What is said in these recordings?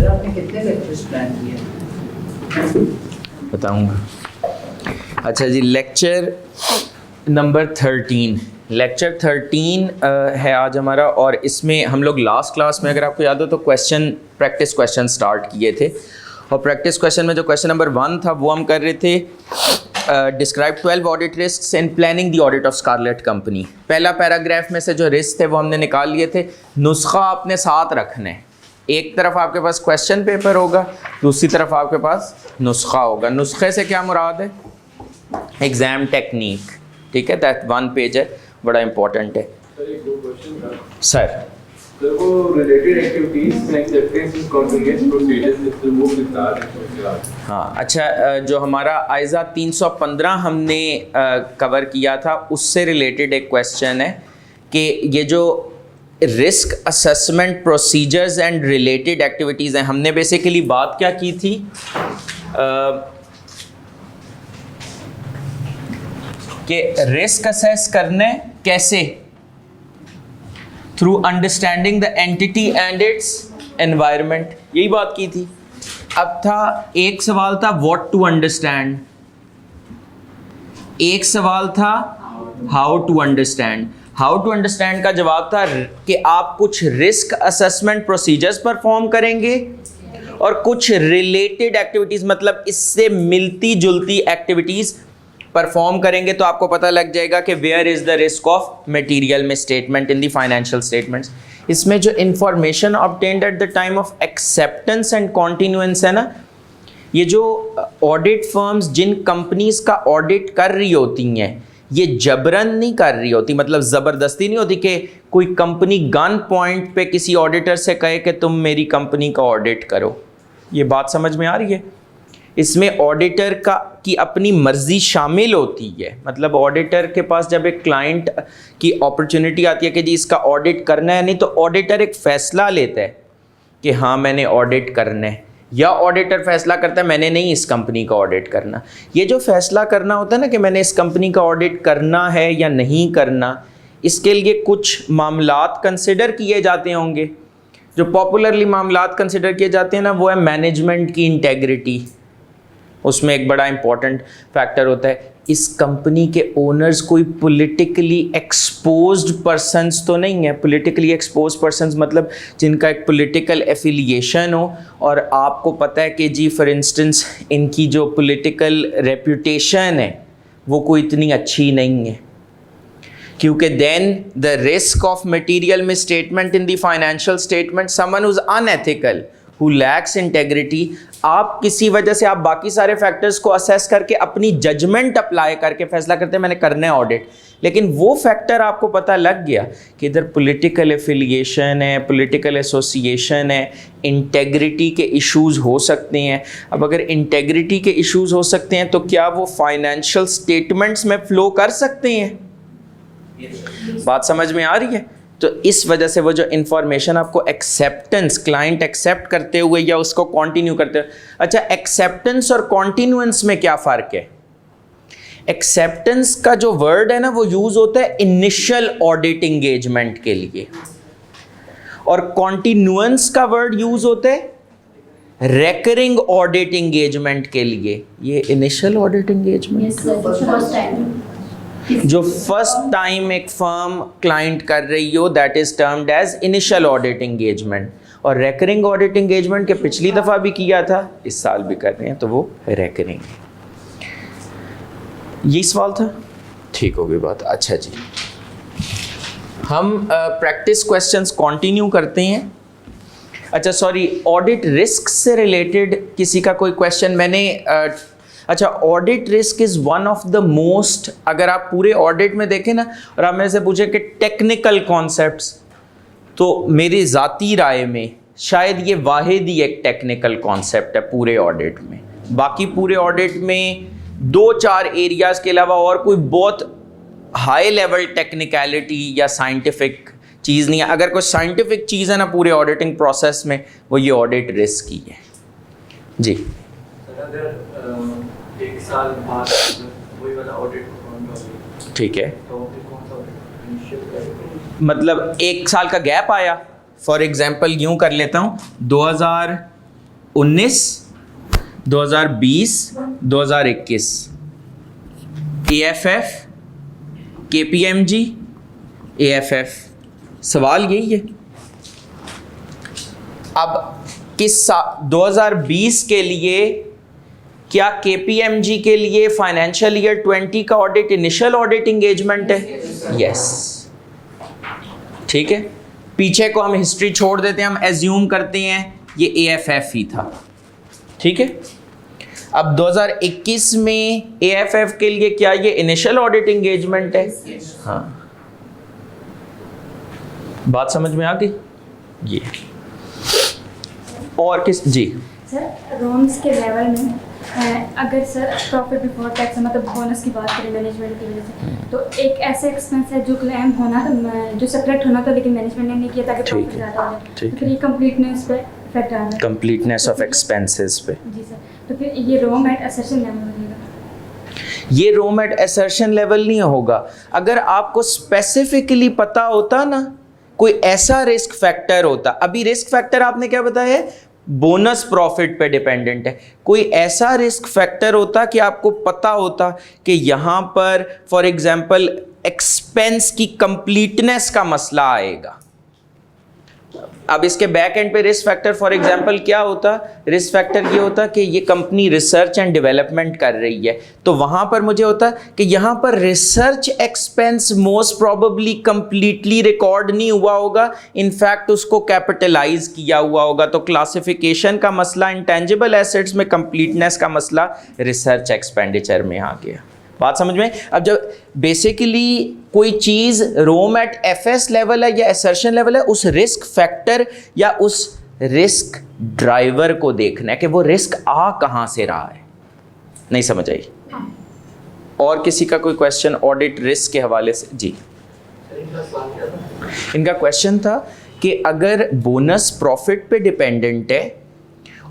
Sir आपने कितने lectures plan किए? बताऊंगा। अच्छा जी, लेक्चर नंबर 13, लेक्चर 13 है आज हमारा, और इसमें हम लोग लास्ट क्लास में, अगर आपको याद हो तो प्रैक्टिस क्वेश्चन स्टार्ट किए थे, और प्रैक्टिस क्वेश्चन में जो क्वेश्चन नंबर 1 था वो हम कर रहे थे describe 12 audit risks in planning the audit of Scarlett company. पहला पैराग्राफ में से जो रिस्क थे वो हमने निकाल लिए थे। नुस्खा आपने साथ रखना है, एक तरफ आपके पास क्वेश्चन पेपर होगा, दूसरी तरफ आपके पास नुस्खा होगा। नुस्खे से क्या मुराद है? एग्जाम टेक्निक, ठीक है, दैट 1 पेज है, बड़ा इंपॉर्टेंट है। सर एक दो क्वेश्चन था सर वो related activities acceptance contingent procedures with remove with. हाँ, अच्छा, जो हमारा आइज़ा 315 हमने कवर किया था उससे रिलेटेड एक क्वेश्चन है कि ये जो risk assessment procedures and related activities हैं, हमने बेसिकली बात क्या की थी कि रिस्क असेस करने कैसे, through understanding the entity and it's environment, यही बात की थी। अब था एक सवाल था व्हाट टू अंडरस्टैंड, एक सवाल था how to understand. How to understand का जवाब था कि आप कुछ रिस्क असेसमेंट प्रोसीजर्स परफॉर्म करेंगे और कुछ रिलेटेड एक्टिविटीज, मतलब इससे मिलती जुलती एक्टिविटीज परफॉर्म करेंगे, तो आपको पता लग जाएगा कि where is the risk of material misstatement in the financial statements. इसमें जो information obtained at the time of acceptance and continuance है ना, ये जो ऑडिट फर्म्स जिन कंपनीज का ऑडिट कर रही होती हैं, ये जबरन नहीं कर रही होती, मतलब ज़बरदस्ती नहीं होती कि कोई कंपनी गन पॉइंट पे किसी ऑडिटर से कहे कि तुम मेरी कंपनी का ऑडिट करो। ये बात समझ में आ रही है? इसमें ऑडिटर की अपनी मर्जी शामिल होती है। मतलब ऑडिटर के पास जब एक क्लाइंट की अपॉर्चुनिटी आती है कि जी इसका ऑडिट करना है, नहीं तो ऑडिटर एक फ़ैसला लेता है कि हाँ मैंने ऑडिट करना है, या ऑडिटर फैसला करता है मैंने नहीं इस कंपनी का ऑडिट करना। ये जो फैसला करना होता है ना कि मैंने इस कंपनी का ऑडिट करना है या नहीं करना, इसके लिए कुछ मामलात कंसिडर किए जाते होंगे। जो पॉपुलरली मामलात कंसिडर किए जाते हैं ना, वो है मैनेजमेंट की इंटेग्रिटी। उसमें एक बड़ा इंपॉर्टेंट फैक्टर होता है, इस कंपनी के ओनर्स कोई पॉलिटिकली एक्सपोज्ड पर्सन्स तो नहीं है। पॉलिटिकली एक्सपोज्ड पर्सन्स मतलब जिनका एक पॉलिटिकल एफिलिएशन हो, और आपको पता है कि जी फॉर इंस्टेंस इनकी जो पॉलिटिकल रेप्यूटेशन है वो कोई इतनी अच्छी नहीं है, क्योंकि then the risk of material misstatement in the financial statement, someone who is unethical, who lacks integrity, आप किसी वजह से आप बाकी सारे फैक्टर्स को असेस करके अपनी जजमेंट अप्लाई करके फैसला करते हैं मैंने करना है ऑडिट, लेकिन वो फैक्टर आपको पता लग गया कि इधर पॉलिटिकल एफिलिएशन है, पॉलिटिकल एसोसिएशन है, इंटेग्रिटी के इश्यूज हो सकते हैं। अब अगर इंटेग्रिटी के इश्यूज हो सकते हैं तो क्या वो फाइनेंशियल स्टेटमेंट्स में फ्लो कर सकते हैं? बात समझ में आ रही है? तो इस वजह से वो जो इंफॉर्मेशन आपको एक्सेप्टेंस, क्लाइंट एक्सेप्ट करते हुए या उसको कंटिन्यू करते हुए। अच्छा, एक्सेप्टेंस और कॉन्टिन्यूएंस में क्या फ़र्क है? एक्सेप्टेंस का जो वर्ड है ना वो यूज़ होता है इनिशियल ऑडिट इंगेजमेंट के लिए, और कॉन्टिन्यूएंस का वर्ड यूज़ होता है रेकरिंग ऑडिट इंगेजमेंट के लिए। ये इनिशियल ऑडिट इंगेजमेंट जो फर्स्ट टाइम एक फर्म क्लाइंट कर रही हो, that is termed as initial audit engagement. और रेकरिंग ऑडिट एंगेजमेंट के पिछली दफ़ा भी किया था, इस साल भी कर रहे हैं, तो वो रेकरिंग। ये सवाल था, ठीक हो गई बात। अच्छा जी, हम प्रैक्टिस क्वेश्चंस कंटिन्यू करते हैं। अच्छा सॉरी, ऑडिट रिस्क से रिलेटेड किसी का कोई क्वेश्चन मैंने अच्छा, audit risk is one of the most, अगर आप पूरे ऑडिट में देखें ना और आप मेरे से पूछे कि टेक्निकल कॉन्सेप्ट्स, तो मेरी ज़ाती राय में शायद ये वाहिद ही एक टेक्निकल कॉन्सेप्ट है पूरे ऑडिट में। बाकी पूरे ऑडिट में 2-4 एरियाज़ के अलावा और कोई बहुत हाई लेवल टेक्निकलिटी या साइंटिफिक चीज़ नहीं है। अगर कोई साइंटिफिक चीज़ है ना पूरे ऑडिटिंग प्रोसेस में, वो ये ऑडिट रिस्क ही है जी। एक साल बाद वही वाला ऑडिट परफॉर्म, ठीक है, तो कौन सा ऑडिट मतलब एक साल का गैप आया, फॉर एग्जांपल यूं कर लेता हूं, 2023 19, 2020, 2021 AFF, KPMG, AFF, सवाल यही है। अब किस 2020 के लिए क्या KPMG के लिए फाइनेंशियल ईयर 20 का ऑडिट इनिशियल ऑडिट एंगेजमेंट है? यस, ठीक है। पीछे को हम हिस्ट्री छोड़ देते हैं, हम एज्यूम करते हैं ये AFF ही था, ठीक है। अब 2021 में AFF के लिए क्या ये इनिशियल ऑडिट एंगेजमेंट है? हाँ, बात समझ में आ गई ये। और किस जी सर रोम्स के लेवल में अगर सर प्रॉफिट बिफोर टैक्स मतलब बोनस की बात करें मैनेजमेंट की वजह से, तो एक ऐसे एक्सपेंस है जो क्लेम होना था, जो सेपरेट होना था लेकिन मैनेजमेंट ने नहीं किया ताकि प्रॉफिट ज़्यादा हो जाए, तो फिर ये कंप्लीटनेस पे इफेक्ट आ रहा है, कंप्लीटनेस ऑफ एक्सपेंसेस पे। जी सर। तो फिर ये रोम एट असर्शन लेवल बनेगा? ये रोम एट असर्शन लेवल नहीं होगा। अगर आपको स्पेसिफिकली पता होता ना, कोई ऐसा रिस्क फैक्टर होता, अभी रिस्क फैक्टर आपने क्या बताया है, बोनस प्रॉफिट पे डिपेंडेंट है, कोई ऐसा रिस्क फैक्टर होता कि आपको पता होता कि यहाँ पर फॉर एग्जांपल एक्सपेंस की कंप्लीटनेस का मसला आएगा। अब इसके बैक एंड पे रिस्क फैक्टर फॉर एग्जांपल क्या होता? रिस्क फैक्टर ये होता कि ये कंपनी रिसर्च एंड डेवलपमेंट कर रही है, तो वहाँ पर मुझे होता कि यहाँ पर research expense most probably completely record नहीं हुआ होगा, इनफैक्ट उसको कैपिटलाइज किया हुआ होगा। तो क्लासिफिकेशन का मसला इंटेंजिबल एसेट्स में, कंप्लीटनेस का मसला रिसर्च एक्सपेंडिचर में आ गया। बात समझ में? अब जब बेसिकली कोई चीज़ रोम एट एफएस लेवल है या असर्शन लेवल है, उस रिस्क फैक्टर या उस रिस्क ड्राइवर को देखना है कि वो रिस्क आ कहाँ से रहा है। नहीं समझ आई? और किसी का कोई क्वेश्चन ऑडिट रिस्क के हवाले से? जी, इनका क्वेश्चन था कि अगर बोनस प्रॉफिट पे डिपेंडेंट है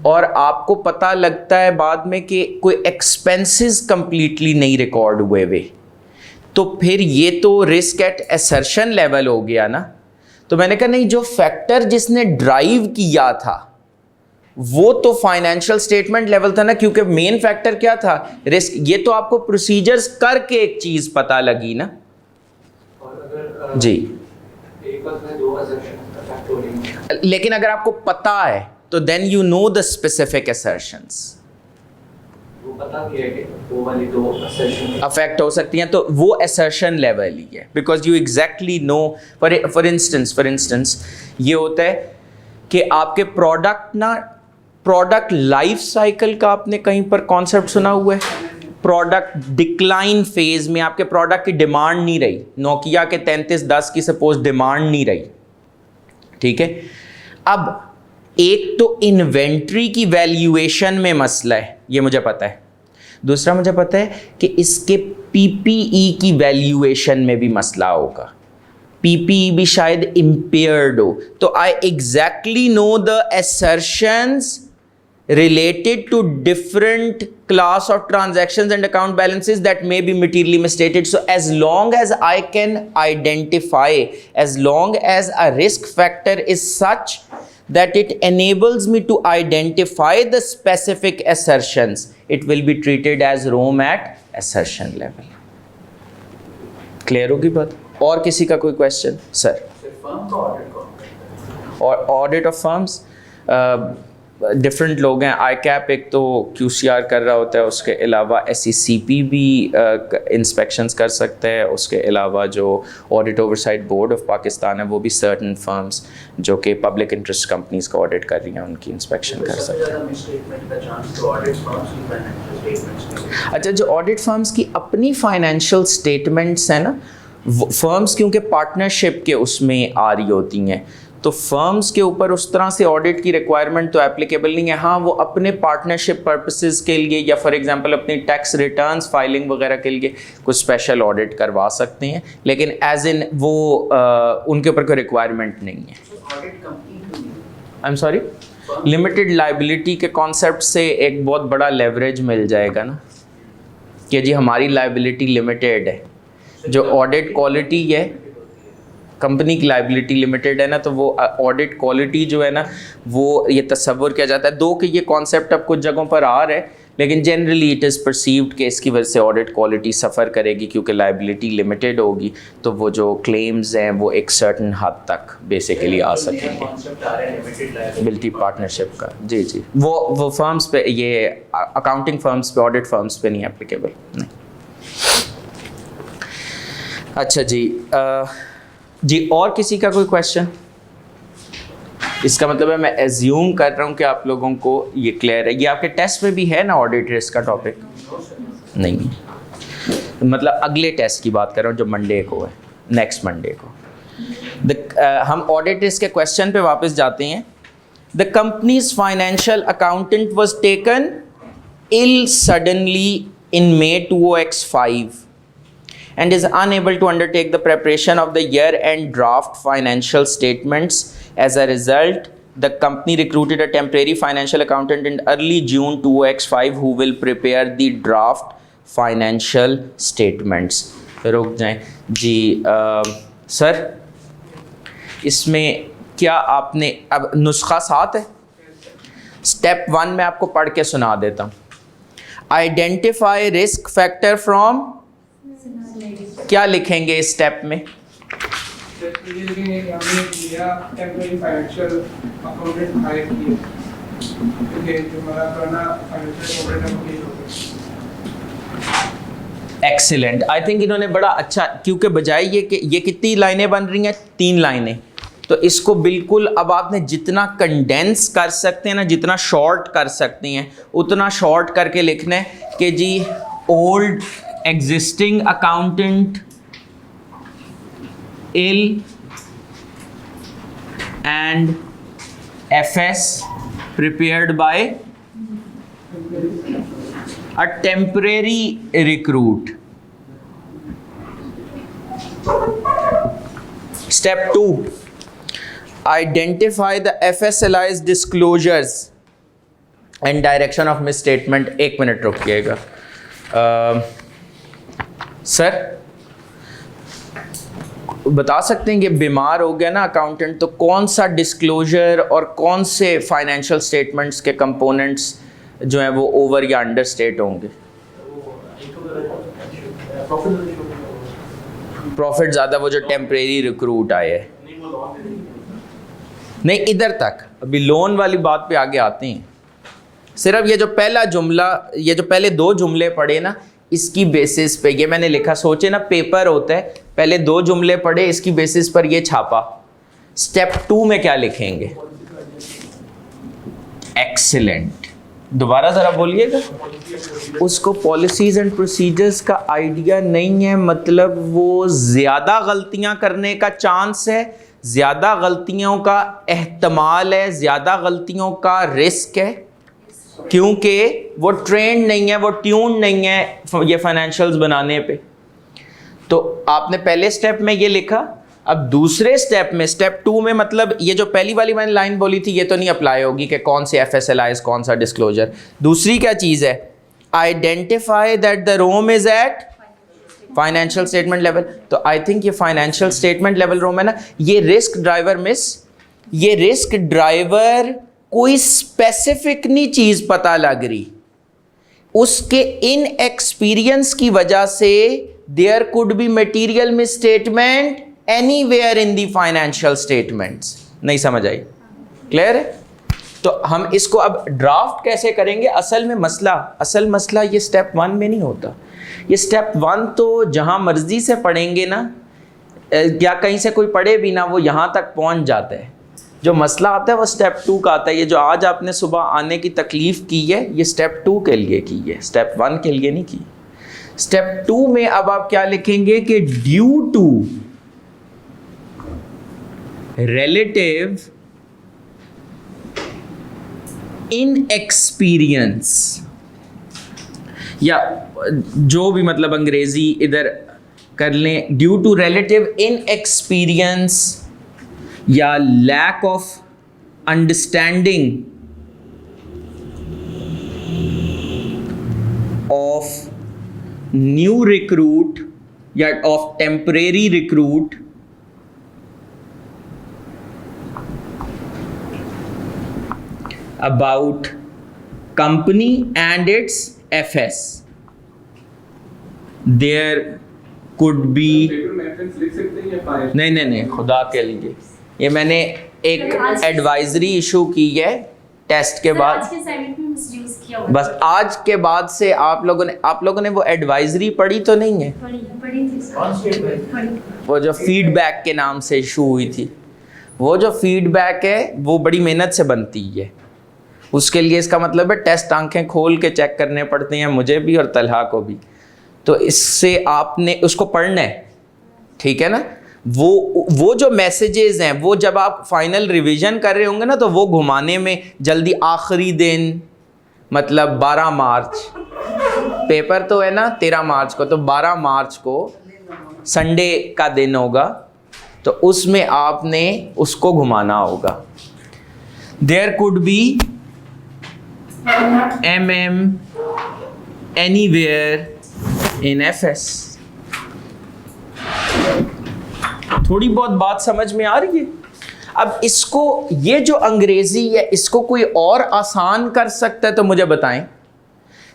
और आपको पता लगता है बाद में कि कोई एक्सपेंसेस कंप्लीटली नहीं रिकॉर्ड हुए वे, तो फिर ये तो रिस्क एट असर्शन लेवल हो गया ना। तो मैंने कहा नहीं, जो फैक्टर जिसने ड्राइव किया था वो तो फाइनेंशियल स्टेटमेंट लेवल था ना, क्योंकि मेन फैक्टर क्या था? रिस्क। ये तो आपको प्रोसीजर्स करके एक चीज पता लगी ना। और अगर जी, एक बात में दो assumption फैक्टोरिंग, लेकिन अगर आपको पता है तो then you know the specific assertions. वो पता क्या है कि वो वाली दो assumption अफेक्ट हो सकती हैं, तो वो असर्शन लेवल ही है, because you exactly know. For instance ये होता है कि आपके प्रोडक्ट लाइफ साइकिल का आपने कहीं पर कॉन्सेप्ट सुना हुआ है? प्रोडक्ट डिक्लाइन फेज में आपके प्रोडक्ट की डिमांड नहीं रही, नोकिया के 3310 की सपोज डिमांड नहीं रही, ठीक है। अब एक तो इन्वेंट्री की वैल्यूएशन में मसला है, ये मुझे पता है। दूसरा मुझे पता है कि इसके पीपीई की वैल्यूएशन में भी मसला होगा, पीपीई भी शायद इम्पेयर्ड हो। तो आई exactly know the assertions related to different class of transactions and account balances that may be materially misstated. So as long as I can identify, as long as a risk factor is such that it enables me to identify the specific assertions, it will be treated as ROM at assertion level. Clear होगी बात? और किसी का कोई question? Sir, firm का audit कौन करता है? और ऑडिट ऑफ फर्म्स डिफरेंट लोग हैं। आई कैप एक तो QCR कर रहा होता है, उसके अलावा SECP भी इंस्पेक्शंस कर सकते हैं, उसके अलावा जो audit oversight board of Pakistan है वो भी सर्टन फर्म्स जो कि पब्लिक इंटरेस्ट कंपनीज का ऑडिट कर रही हैं उनकी इंस्पेक्शन कर सकते हैं। ज़्यादा मिसस्टेटमेंट का चांस तो ऑडिट फर्म्स की फाइनेंशियल स्टेटमेंट्स में। अच्छा, जो ऑडिट फर्म्स की अपनी फाइनेंशियल स्टेटमेंट्स हैं ना, फर्म्स क्योंकि पार्टनरशिप के उसमें आ रही होती हैं, तो फर्म्स के ऊपर उस तरह से ऑडिट की रिक्वायरमेंट तो एप्लीकेबल नहीं है। हाँ, वो अपने पार्टनरशिप पर्पसेस के लिए या फॉर एग्जांपल अपनी टैक्स रिटर्न्स फाइलिंग वगैरह के लिए कुछ स्पेशल ऑडिट करवा सकते हैं, लेकिन एज इन वो उनके ऊपर कोई रिक्वायरमेंट नहीं है। ऑडिट कंप्लीट हुई, I am sorry, limited liability के कॉन्सेप्ट से एक बहुत बड़ा लेवरेज मिल जाएगा ना कि जी हमारी लाइबिलिटी लिमिटेड है। जो ऑडिट क्वालिटी है, कंपनी की लाइबिलिटी लिमिटेड है ना, तो वो ऑडिट क्वालिटी जो है ना वो ये तस्वुर किया जाता है। दो कि ये कॉन्सेप्ट अब कुछ जगहों पर आ रहा है, लेकिन जनरली इट इज़ परसीव्ड कि इसकी वजह से ऑडिट क्वालिटी सफ़र करेगी क्योंकि लाइबिलिटी लिमिटेड होगी, तो वो जो क्लेम्स हैं वो एक सर्टन हद तक बेसिकली आ सकेंगे। कॉन्सेप्ट आ रहा है लिमिटेड लायबिलिटी लिमिटेड पार्टनरशिप का, जी जी, वो फर्म्स पे, ये अकाउंटिंग फर्म्स पे, ऑडिट फर्म्स पे नहीं एप्लीकेबल, नहीं। अच्छा जी, और किसी का कोई क्वेश्चन? इसका मतलब है मैं एज्यूम कर रहा हूँ कि आप लोगों को ये क्लियर है। ये आपके टेस्ट में भी है ना ऑडिट रिस्क का टॉपिक? नहीं, मतलब अगले टेस्ट की बात कर रहा हूँ जो मंडे को है, नेक्स्ट मंडे को। हम ऑडिट रिस्क के क्वेश्चन पे वापस जाते हैं। The company's financial accountant was taken ill suddenly in May 2005 and is unable to undertake the preparation of the year-end draft financial statements. As a result, the company recruited a temporary financial accountant in early June 2005 who will prepare the draft financial statements. रुक जाएं जी, sir इसमें क्या आपने अब नुस्खा साथ है? Step 1 में आपको पढ़ के सुना देता हूँ। आइडेंटिफाई रिस्क फैक्टर फ्रॉम, क्या लिखेंगे इस स्टेप में? एक्सीलेंट, आई थिंक इन्होंने बड़ा अच्छा, क्योंकि बजाय ये कि ये कितनी लाइनें बन रही हैं, 3 लाइनें, तो इसको बिल्कुल अब आपने जितना कंडेंस कर सकते हैं ना, जितना शॉर्ट कर सकते हैं उतना शॉर्ट करके लिखना है कि जी old existing accountant ill and FS prepared by a temporary recruit. Step 2, identify the FSLI's disclosures and direction of misstatement. 1 minute रुकिएगा। सर बता सकते हैं कि बीमार हो गया ना अकाउंटेंट, तो कौन सा डिस्क्लोजर और कौन से फाइनेंशियल स्टेटमेंट्स के कंपोनेंट्स जो हैं वो ओवर या अंडर स्टेट होंगे? प्रॉफिट ज़्यादा, वो जो टेम्परेरी रिक्रूट आए है। नहीं, इधर तक, अभी लोन वाली बात पे आगे आते हैं। सिर्फ ये जो पहला जुमला, ये जो पहले 2 जुमले पढ़े ना, इसकी बेसिस पे ये मैंने लिखा। सोचे ना पेपर होता है, पहले 2 जुमले पढ़े, इसकी बेसिस पर ये छापा। स्टेप 2 में क्या लिखेंगे? एक्सीलेंट, दोबारा ज़रा बोलिएगा। उसको पॉलिसीज़ एंड प्रोसीजर्स का आइडिया नहीं है, मतलब वो ज़्यादा गलतियां करने का चांस है, ज़्यादा गलतियों का एहतमाल है, ज़्यादा गलतियों का रिस्क है, क्योंकि वो ट्रेंड नहीं है, वो ट्यून नहीं है ये फाइनेंशियल्स बनाने पे। तो आपने पहले स्टेप में ये लिखा। अब दूसरे स्टेप में, स्टेप 2 में, मतलब ये जो पहली वाली मैंने लाइन बोली थी ये तो नहीं अप्लाई होगी कि कौन से FSLIs, कौन सा डिस्क्लोजर। दूसरी क्या चीज़ है? Identify that the ROMM is at financial statement level. तो आई थिंक ये फाइनेंशियल स्टेटमेंट लेवल रोम है ना, ये रिस्क ड्राइवर मिस, ये रिस्क ड्राइवर कोई स्पेसिफिक नहीं चीज पता लग रही, उसके इन एक्सपीरियंस की वजह से there could be material misstatement anywhere in the financial statements. नहीं समझ आई? क्लियर है? तो हम इसको अब ड्राफ्ट कैसे करेंगे? असल मसला ये स्टेप 1 में नहीं होता। ये स्टेप 1 तो जहां मर्जी से पढ़ेंगे ना, या कहीं से कोई पढ़े भी ना, वो यहां तक पहुंच जाता है। जो मसला आता है वो स्टेप 2 का आता है। ये जो आज आपने सुबह आने की तकलीफ़ की है, ये स्टेप 2 के लिए की है, स्टेप 1 के लिए नहीं की। स्टेप 2 में अब आप क्या लिखेंगे कि ड्यू टू रिलेटिव इनएक्सपीरियंस, या जो भी मतलब अंग्रेजी इधर कर लें, ड्यू टू रिलेटिव इनएक्सपीरियंस या lack of understanding of new recruit या of temporary recruit about company and its FS. There could be नहीं खुदा कह लीजिए, ये मैंने एक एडवाइजरी इशू की है टेस्ट के बाद, आज के असाइनमेंट में मिसयूज किया हुआ बस आज के बाद से आप लोगों ने वो एडवाइजरी पढ़ी तो नहीं है, पढ़ी थी पढ़ी। वो जो फीडबैक के नाम से इशू हुई थी, वो जो फीडबैक है वो बड़ी मेहनत से बनती है, उसके लिए इसका मतलब है टेस्ट आंखें खोल के चेक करने पड़ते हैं, मुझे भी और तलहा को भी। तो इससे आपने उसको पढ़ना है, ठीक है ना। वो जो मैसेजेस हैं वो जब आप फाइनल रिवीजन कर रहे होंगे ना, तो वो घुमाने में जल्दी आखिरी दिन, मतलब 12 मार्च पेपर तो है ना 13 मार्च को, तो 12 मार्च को संडे का दिन होगा, तो उसमें आपने उसको घुमाना होगा। There could be MM anywhere in FS। थोड़ी बहुत बात समझ में आ रही है। अब इसको, ये जो अंग्रेजी है इसको कोई और आसान कर सकता है तो मुझे बताएं।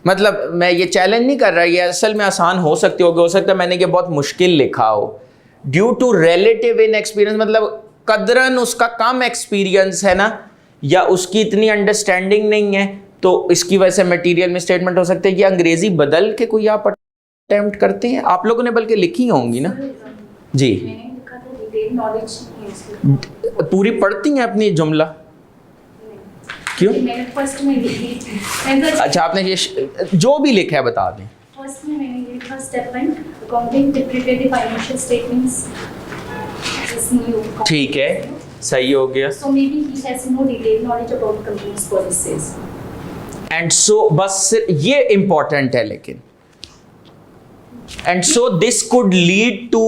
मतलब मैं ये चैलेंज नहीं कर रहा, ये असल में आसान हो सकती होगी, हो सकता है मैंने ये बहुत मुश्किल लिखा हो due to relative inexperience, मतलब कदरन उसका कम एक्सपीरियंस है ना, या उसकी इतनी अंडरस्टैंडिंग नहीं है, तो इसकी वजह से मटेरियल में स्टेटमेंट हो सकते हैं। ये अंग्रेजी बदल के कोई आप अटेम्प्ट करते हैं, आप लोगों ने बल्कि लिखी होंगी ना जी, मैंने लिखा था डिटेल नॉलेज नहीं है इसकी। पूरी पढ़ती हैं अपनी जुमला? क्यों? मैंने फर्स्ट में लिखी थी, मैंने अच्छा, आपने ये जो भी लिखा है बता दें। फर्स्ट में मैंने लिखा step 1 accounting interpreted financial statements is new. ठीक है, सही हो गया। So maybe he has no detailed knowledge about company's policies. And so बस ये इंपॉर्टेंट है, लेकिन and so this could lead to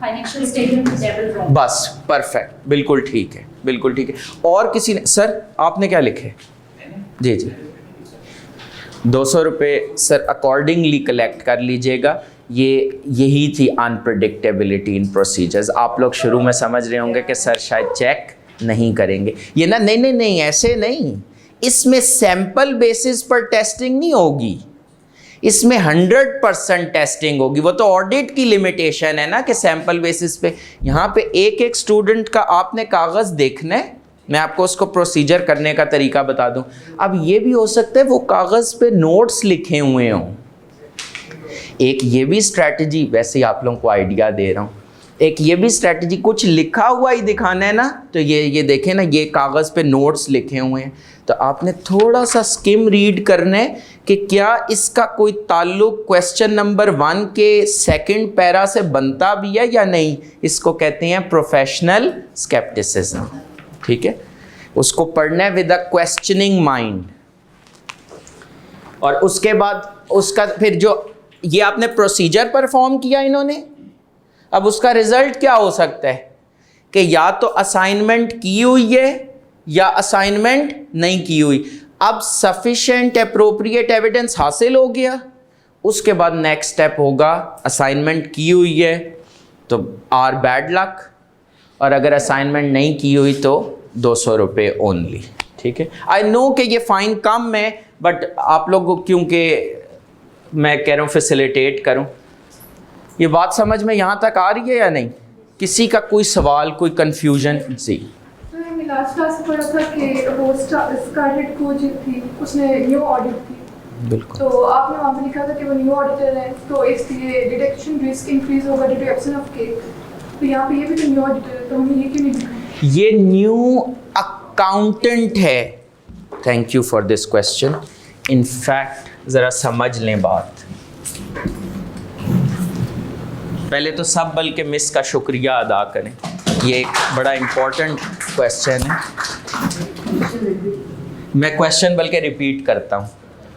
Financial statement level wrong. बस परफेक्ट, बिल्कुल ठीक है, बिल्कुल ठीक है। और किसी ने, सर आपने क्या लिखे? जी जी, 200 रुपये सर अकॉर्डिंगली कलेक्ट कर लीजिएगा। यही थी अनप्रेडिक्टेबिलिटी इन प्रोसीजर्स। आप लोग शुरू में समझ रहे होंगे कि सर शायद चेक नहीं करेंगे, ये ना, नहीं ऐसे नहीं, इसमें सैंपल बेसिस पर टेस्टिंग नहीं होगी, इसमें 100% टेस्टिंग होगी। वो तो ऑडिट की लिमिटेशन है ना कि सैंपल बेसिस पे। यहाँ पे एक स्टूडेंट का आपने कागज़ देखना है, मैं आपको उसको प्रोसीजर करने का तरीका बता दूं। अब ये भी हो सकता है वो कागज़ पे नोट्स लिखे हुए हों, एक ये भी स्ट्रैटेजी, वैसे ही आप लोगों को आइडिया दे रहा हूँ, एक ये भी स्ट्रैटेजी, कुछ लिखा हुआ ही दिखाना है ना, तो ये देखें ना, ये कागज़ पे नोट्स लिखे हुए हैं, तो आपने थोड़ा सा स्किम रीड करना है कि क्या इसका कोई ताल्लुक क्वेश्चन नंबर 1 के सेकंड पैरा से बनता भी है या नहीं। इसको कहते हैं प्रोफेशनल स्केप्टिसिज्म, ठीक है। उसको पढ़ना है विद अ क्वेश्चनिंग माइंड। और उसके बाद उसका फिर जो ये आपने प्रोसीजर परफॉर्म किया इन्होंने, अब उसका रिजल्ट क्या हो सकता है कि या तो असाइनमेंट की हुई है या असाइनमेंट नहीं की हुई। अब सफिशिएंट एप्रोप्रिएट एविडेंस हासिल हो गया, उसके बाद नेक्स्ट स्टेप होगा असाइनमेंट की हुई है तो आर बैड लक, और अगर असाइनमेंट नहीं की हुई तो 200 रुपये ओनली, ठीक है। आई नो कि ये फ़ाइन कम है, बट आप लोग को क्योंकि मैं कह रहा हूँ फैसिलिटेट करूँ, ये बात समझ में यहाँ तक आ रही है या नहीं? किसी का कोई सवाल, कोई कन्फ्यूजन? जी, मैंने लास्ट क्लास में पढ़ा था कि वो स्कारलेट को जो थी उसने न्यू ऑडिट की, बिल्कुल। तो आपने वहाँ पे लिखा था कि वो न्यू ऑडिटर है, तो इसलिए डिटेक्शन रिस्क इंक्रीज होगा due to absence of cake. तो यहाँ पे ये भी तो न्यू ऑडिटर है, तो हमें ये क्यों नहीं लिखा? ये न्यू अकाउंटेंट है। Thank you for this question. In fact ज़रा समझ लें बात, पहले तो सब बल्कि मिस का शुक्रिया अदा करें, ये एक बड़ा इम्पोर्टेंट क्वेश्चन है। मैं क्वेश्चन बल्कि रिपीट करता हूँ।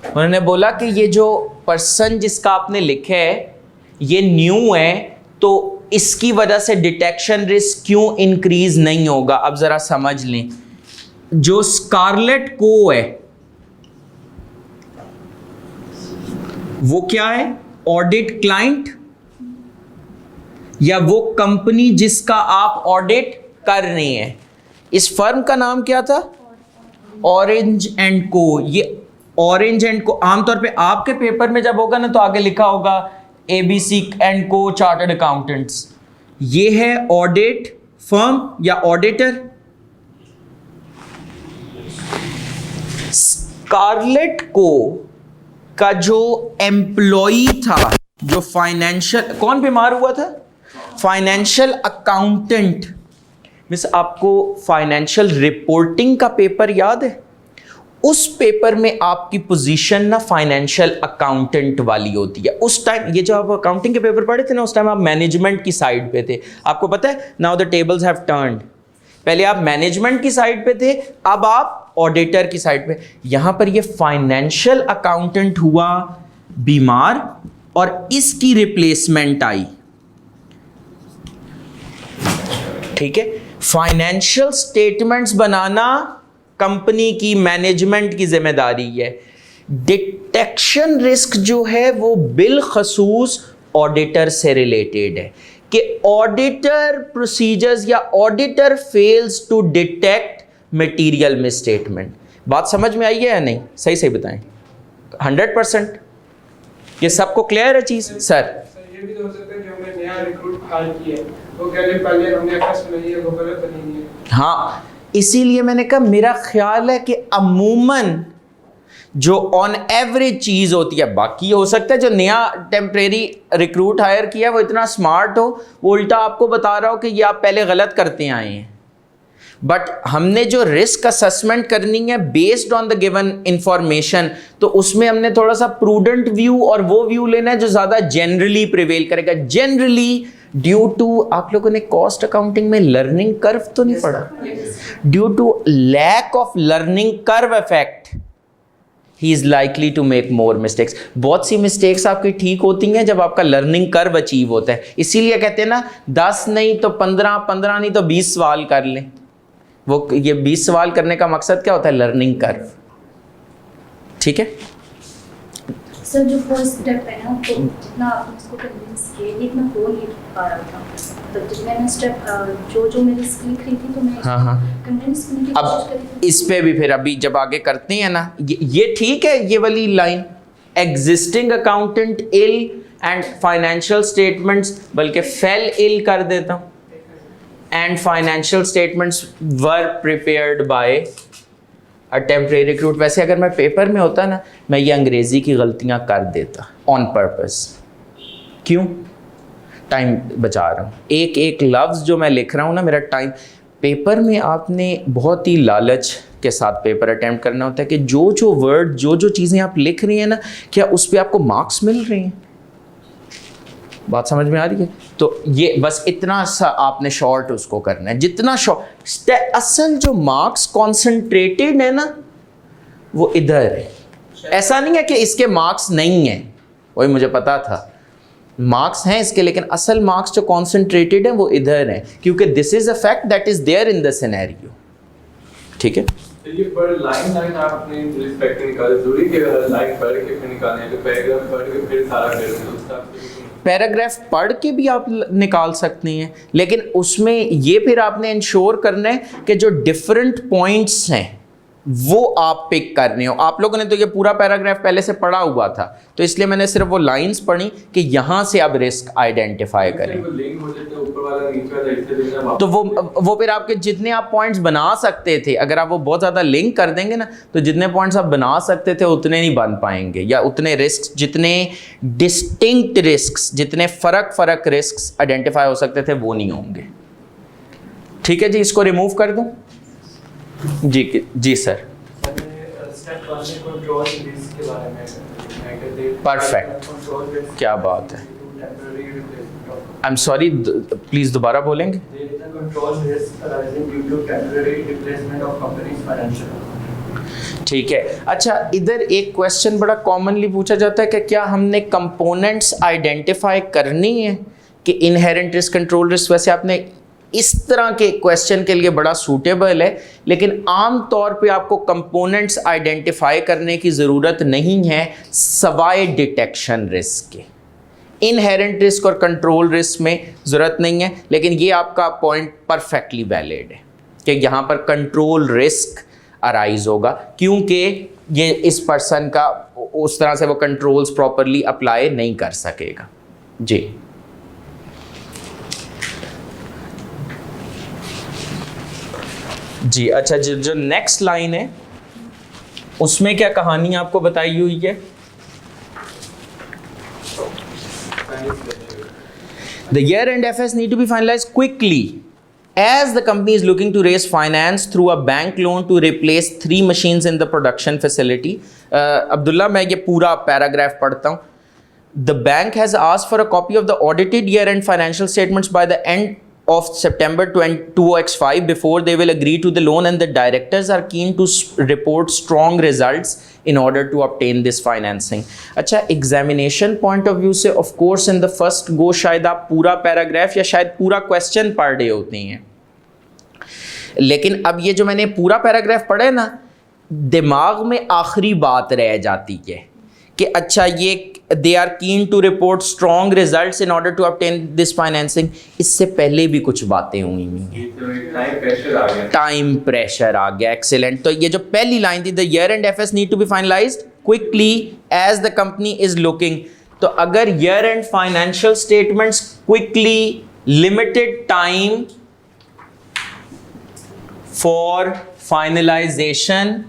उन्होंने बोला कि ये जो पर्सन जिसका आपने लिखे है ये न्यू है, तो इसकी वजह से डिटेक्शन रिस्क क्यों इंक्रीज नहीं होगा। अब ज़रा समझ लें, जो स्कारलेट को है वो क्या है? ऑडिट क्लाइंट, या वो कंपनी जिसका आप ऑडिट कर रहे हैं। इस फर्म का नाम क्या था? ऑरेंज एंड को, ये ऑरेंज एंड को आमतौर पे आपके पेपर में जब होगा ना तो आगे लिखा होगा ABC एंड को चार्टर्ड अकाउंटेंट्स। ये है ऑडिट फर्म या ऑडिटर। स्कारलेट को का जो एम्प्लॉई था, जो फाइनेंशियल, कौन बीमार हुआ था? Financial accountant. मिस आपको फाइनेंशियल रिपोर्टिंग का पेपर याद है? उस पेपर में आपकी पोजीशन ना फाइनेंशियल अकाउंटेंट वाली होती है। उस टाइम ये जो आप अकाउंटिंग के पेपर पढ़े थे ना, उस टाइम आप मैनेजमेंट की साइड पे थे। आपको पता है now the tables have turned. पहले आप मैनेजमेंट की साइड पे थे, अब आप ऑडिटर की साइड पे। यहां पर ये फाइनेंशियल अकाउंटेंट हुआ बीमार और इसकी रिप्लेसमेंट आई। ठीक है, फाइनेंशियल स्टेटमेंट्स बनाना कंपनी की मैनेजमेंट की जिम्मेदारी है। डिटेक्शन रिस्क जो है वो बिलखसूस ऑडिटर से रिलेटेड है कि ऑडिटर प्रोसीजर्स या auditor fails to detect material misstatement. बात समझ में आई है या नहीं? सही सही बताएं। 100% ये सबको क्लियर है चीज? सर ये भी तो हो सकता है कि हमने नया रिक्रूट हायर किया है, वो कह ले पहले हमने एफएस बनाई है, वो गलत नहीं है। हाँ, इसीलिए मैंने कहा मेरा ख्याल है कि अमूमन जो ऑन एवरेज चीज़ होती है, बाकी हो सकता है जो नया टेम्परेरी रिक्रूट हायर किया वो इतना स्मार्ट हो, वो उल्टा आपको बता रहा हो कि ये आप पहले गलत करते आए हैं। बट हमने जो रिस्क असेसमेंट करनी है based on the given information, तो उसमें हमने थोड़ा सा प्रूडेंट व्यू और वो व्यू लेना है जो ज़्यादा जनरली प्रिवेल करेगा। जनरली ड्यू टू, आप लोगों ने कॉस्ट अकाउंटिंग में लर्निंग कर्व तो नहीं पढ़ा? Due to lack of learning curve effect he is likely to make more mistakes. बहुत सी मिस्टेक्स आपकी ठीक होती हैं जब आपका लर्निंग कर्व अचीव होता है। इसीलिए कहते हैं ना 10 नहीं तो 15, 15 नहीं तो 20 सवाल कर लें। वो ये 20 सवाल करने का मकसद क्या होता है? Learning curve. ठीक है सर, जो फर्स्ट स्टेप है ना, तो जितना आपने उसको कन्विंस किया, इतना हो नहीं पा रहा था। मतलब जब मैंने स्टेप जो मेरी स्किल थी तो मैं हाँ। कन्विंस करने की कोशिश करी अब थी। इस पे भी फिर अभी जब आगे करते हैं ना, ये ठीक है, ये वाली line existing accountant ill and financial statements, बल्कि फेल इल कर देता हूँ, and financial statements were prepared by a temporary recruit. वैसे अगर मैं पेपर में होता ना, मैं ये अंग्रेज़ी की गलतियाँ कर देता ऑन पर्पस। क्यों? टाइम बचा रहा हूँ। एक एक लफ्ज़ जो मैं लिख रहा हूँ ना, मेरा टाइम। पेपर में आपने बहुत ही लालच के साथ पेपर अटेम्प्ट करना होता है कि जो जो वर्ड, जो जो चीज़ें आप लिख रही हैं ना, क्या उस पर आपको मार्क्स मिल रहे हैं? बात समझ में आ रही है? तो ये बस इतना सा आपने शॉर्ट उसको करना है, जितना शॉर्ट। असल जो मार्क्स कॉन्सेंट्रेटेड है ना, वो इधर है। ऐसा नहीं है कि इसके मार्क्स नहीं हैं, वही मुझे पता था, मार्क्स हैं इसके, लेकिन असल मार्क्स जो कॉन्सेंट्रेटेड है वो इधर हैं, क्योंकि this is a fact that is there in the scenario. ठीक है, ये पर लाइन आपने रिस्पेक्ट निकाले, जरूरी कि लाइन पढ़ के फिर निकालने, तो पैराग्राफ पढ़ के फिर सारा कर दें। पैराग्राफ पढ़ के भी आप निकाल सकते हैं, लेकिन उसमें ये फिर आपने इंश्योर करना है कि जो डिफरेंट पॉइंट्स हैं वो आप पिक कर रहे हो। आप लोगों ने तो ये पूरा पैराग्राफ पहले से पढ़ा हुआ था, तो इसलिए मैंने सिर्फ वो लाइंस पढ़ी कि यहाँ से अब रिस्क आइडेंटिफाई करें। तो वो फिर आपके जितने आप पॉइंट्स बना सकते थे, अगर आप वो बहुत ज़्यादा लिंक कर देंगे ना, तो जितने पॉइंट्स आप बना सकते थे उतने नहीं बन पाएंगे, या उतने रिस्क, जितने डिस्टिंक्ट रिस्क, जितने फ़र्क रिस्क आइडेंटिफाई हो सकते थे वो नहीं होंगे। ठीक है जी, इसको रिमूव कर दूँ? जी सर। परफेक्ट, क्या बात है। आई एम सॉरी, प्लीज दोबारा बोलेंगे? ठीक है। अच्छा, इधर एक क्वेश्चन बड़ा कॉमनली पूछा जाता है कि क्या हमने कंपोनेंट्स आइडेंटिफाई करनी है कि इनहेरेंट रिस्क, कंट्रोल रिस्क? वैसे आपने इस तरह के क्वेश्चन के लिए बड़ा सूटेबल है, लेकिन आम तौर पे आपको कंपोनेंट्स आइडेंटिफाई करने की ज़रूरत नहीं है सवाए डिटेक्शन रिस्क के। इनहेरेंट रिस्क और कंट्रोल रिस्क में ज़रूरत नहीं है, लेकिन ये आपका पॉइंट परफेक्टली वैलिड है कि यहाँ पर कंट्रोल रिस्क अराइज होगा, क्योंकि ये इस पर्सन का उस तरह से वो कंट्रोल्स प्रॉपरली अप्लाई नहीं कर सकेगा। जी जी अच्छा, जो नेक्स्ट लाइन है उसमें क्या कहानी आपको बताई हुई है? The year-end FS need to be finalized quickly as the company is looking to raise finance through a bank loan to replace 3 machines in the production facility. Abdullah, मैं ये पूरा पैराग्राफ पढ़ता हूँ. The bank has asked for a copy of the audited year-end financial statements by the end of September 2025 before they will agree to the loan, and the directors are keen to report strong results in order to obtain this financing. अच्छा, examination point of view से of course in the first go शायद आप पूरा paragraph या शायद पूरा question पढ़ रहे होते हैं, लेकिन अब ये जो मैंने पूरा पैराग्राफ पढ़ा है ना, दिमाग में आखिरी बात रह जाती है कि अच्छा ये they are keen to report strong results in order to obtain this financing. इससे पहले भी कुछ बातें हुई हैं, टाइम प्रेशर आ गया। एक्सीलेंट। तो ये जो पहली लाइन थी, the year end FS need to be finalised quickly as the company is looking, तो अगर year end financial statements quickly, limited time for finalisation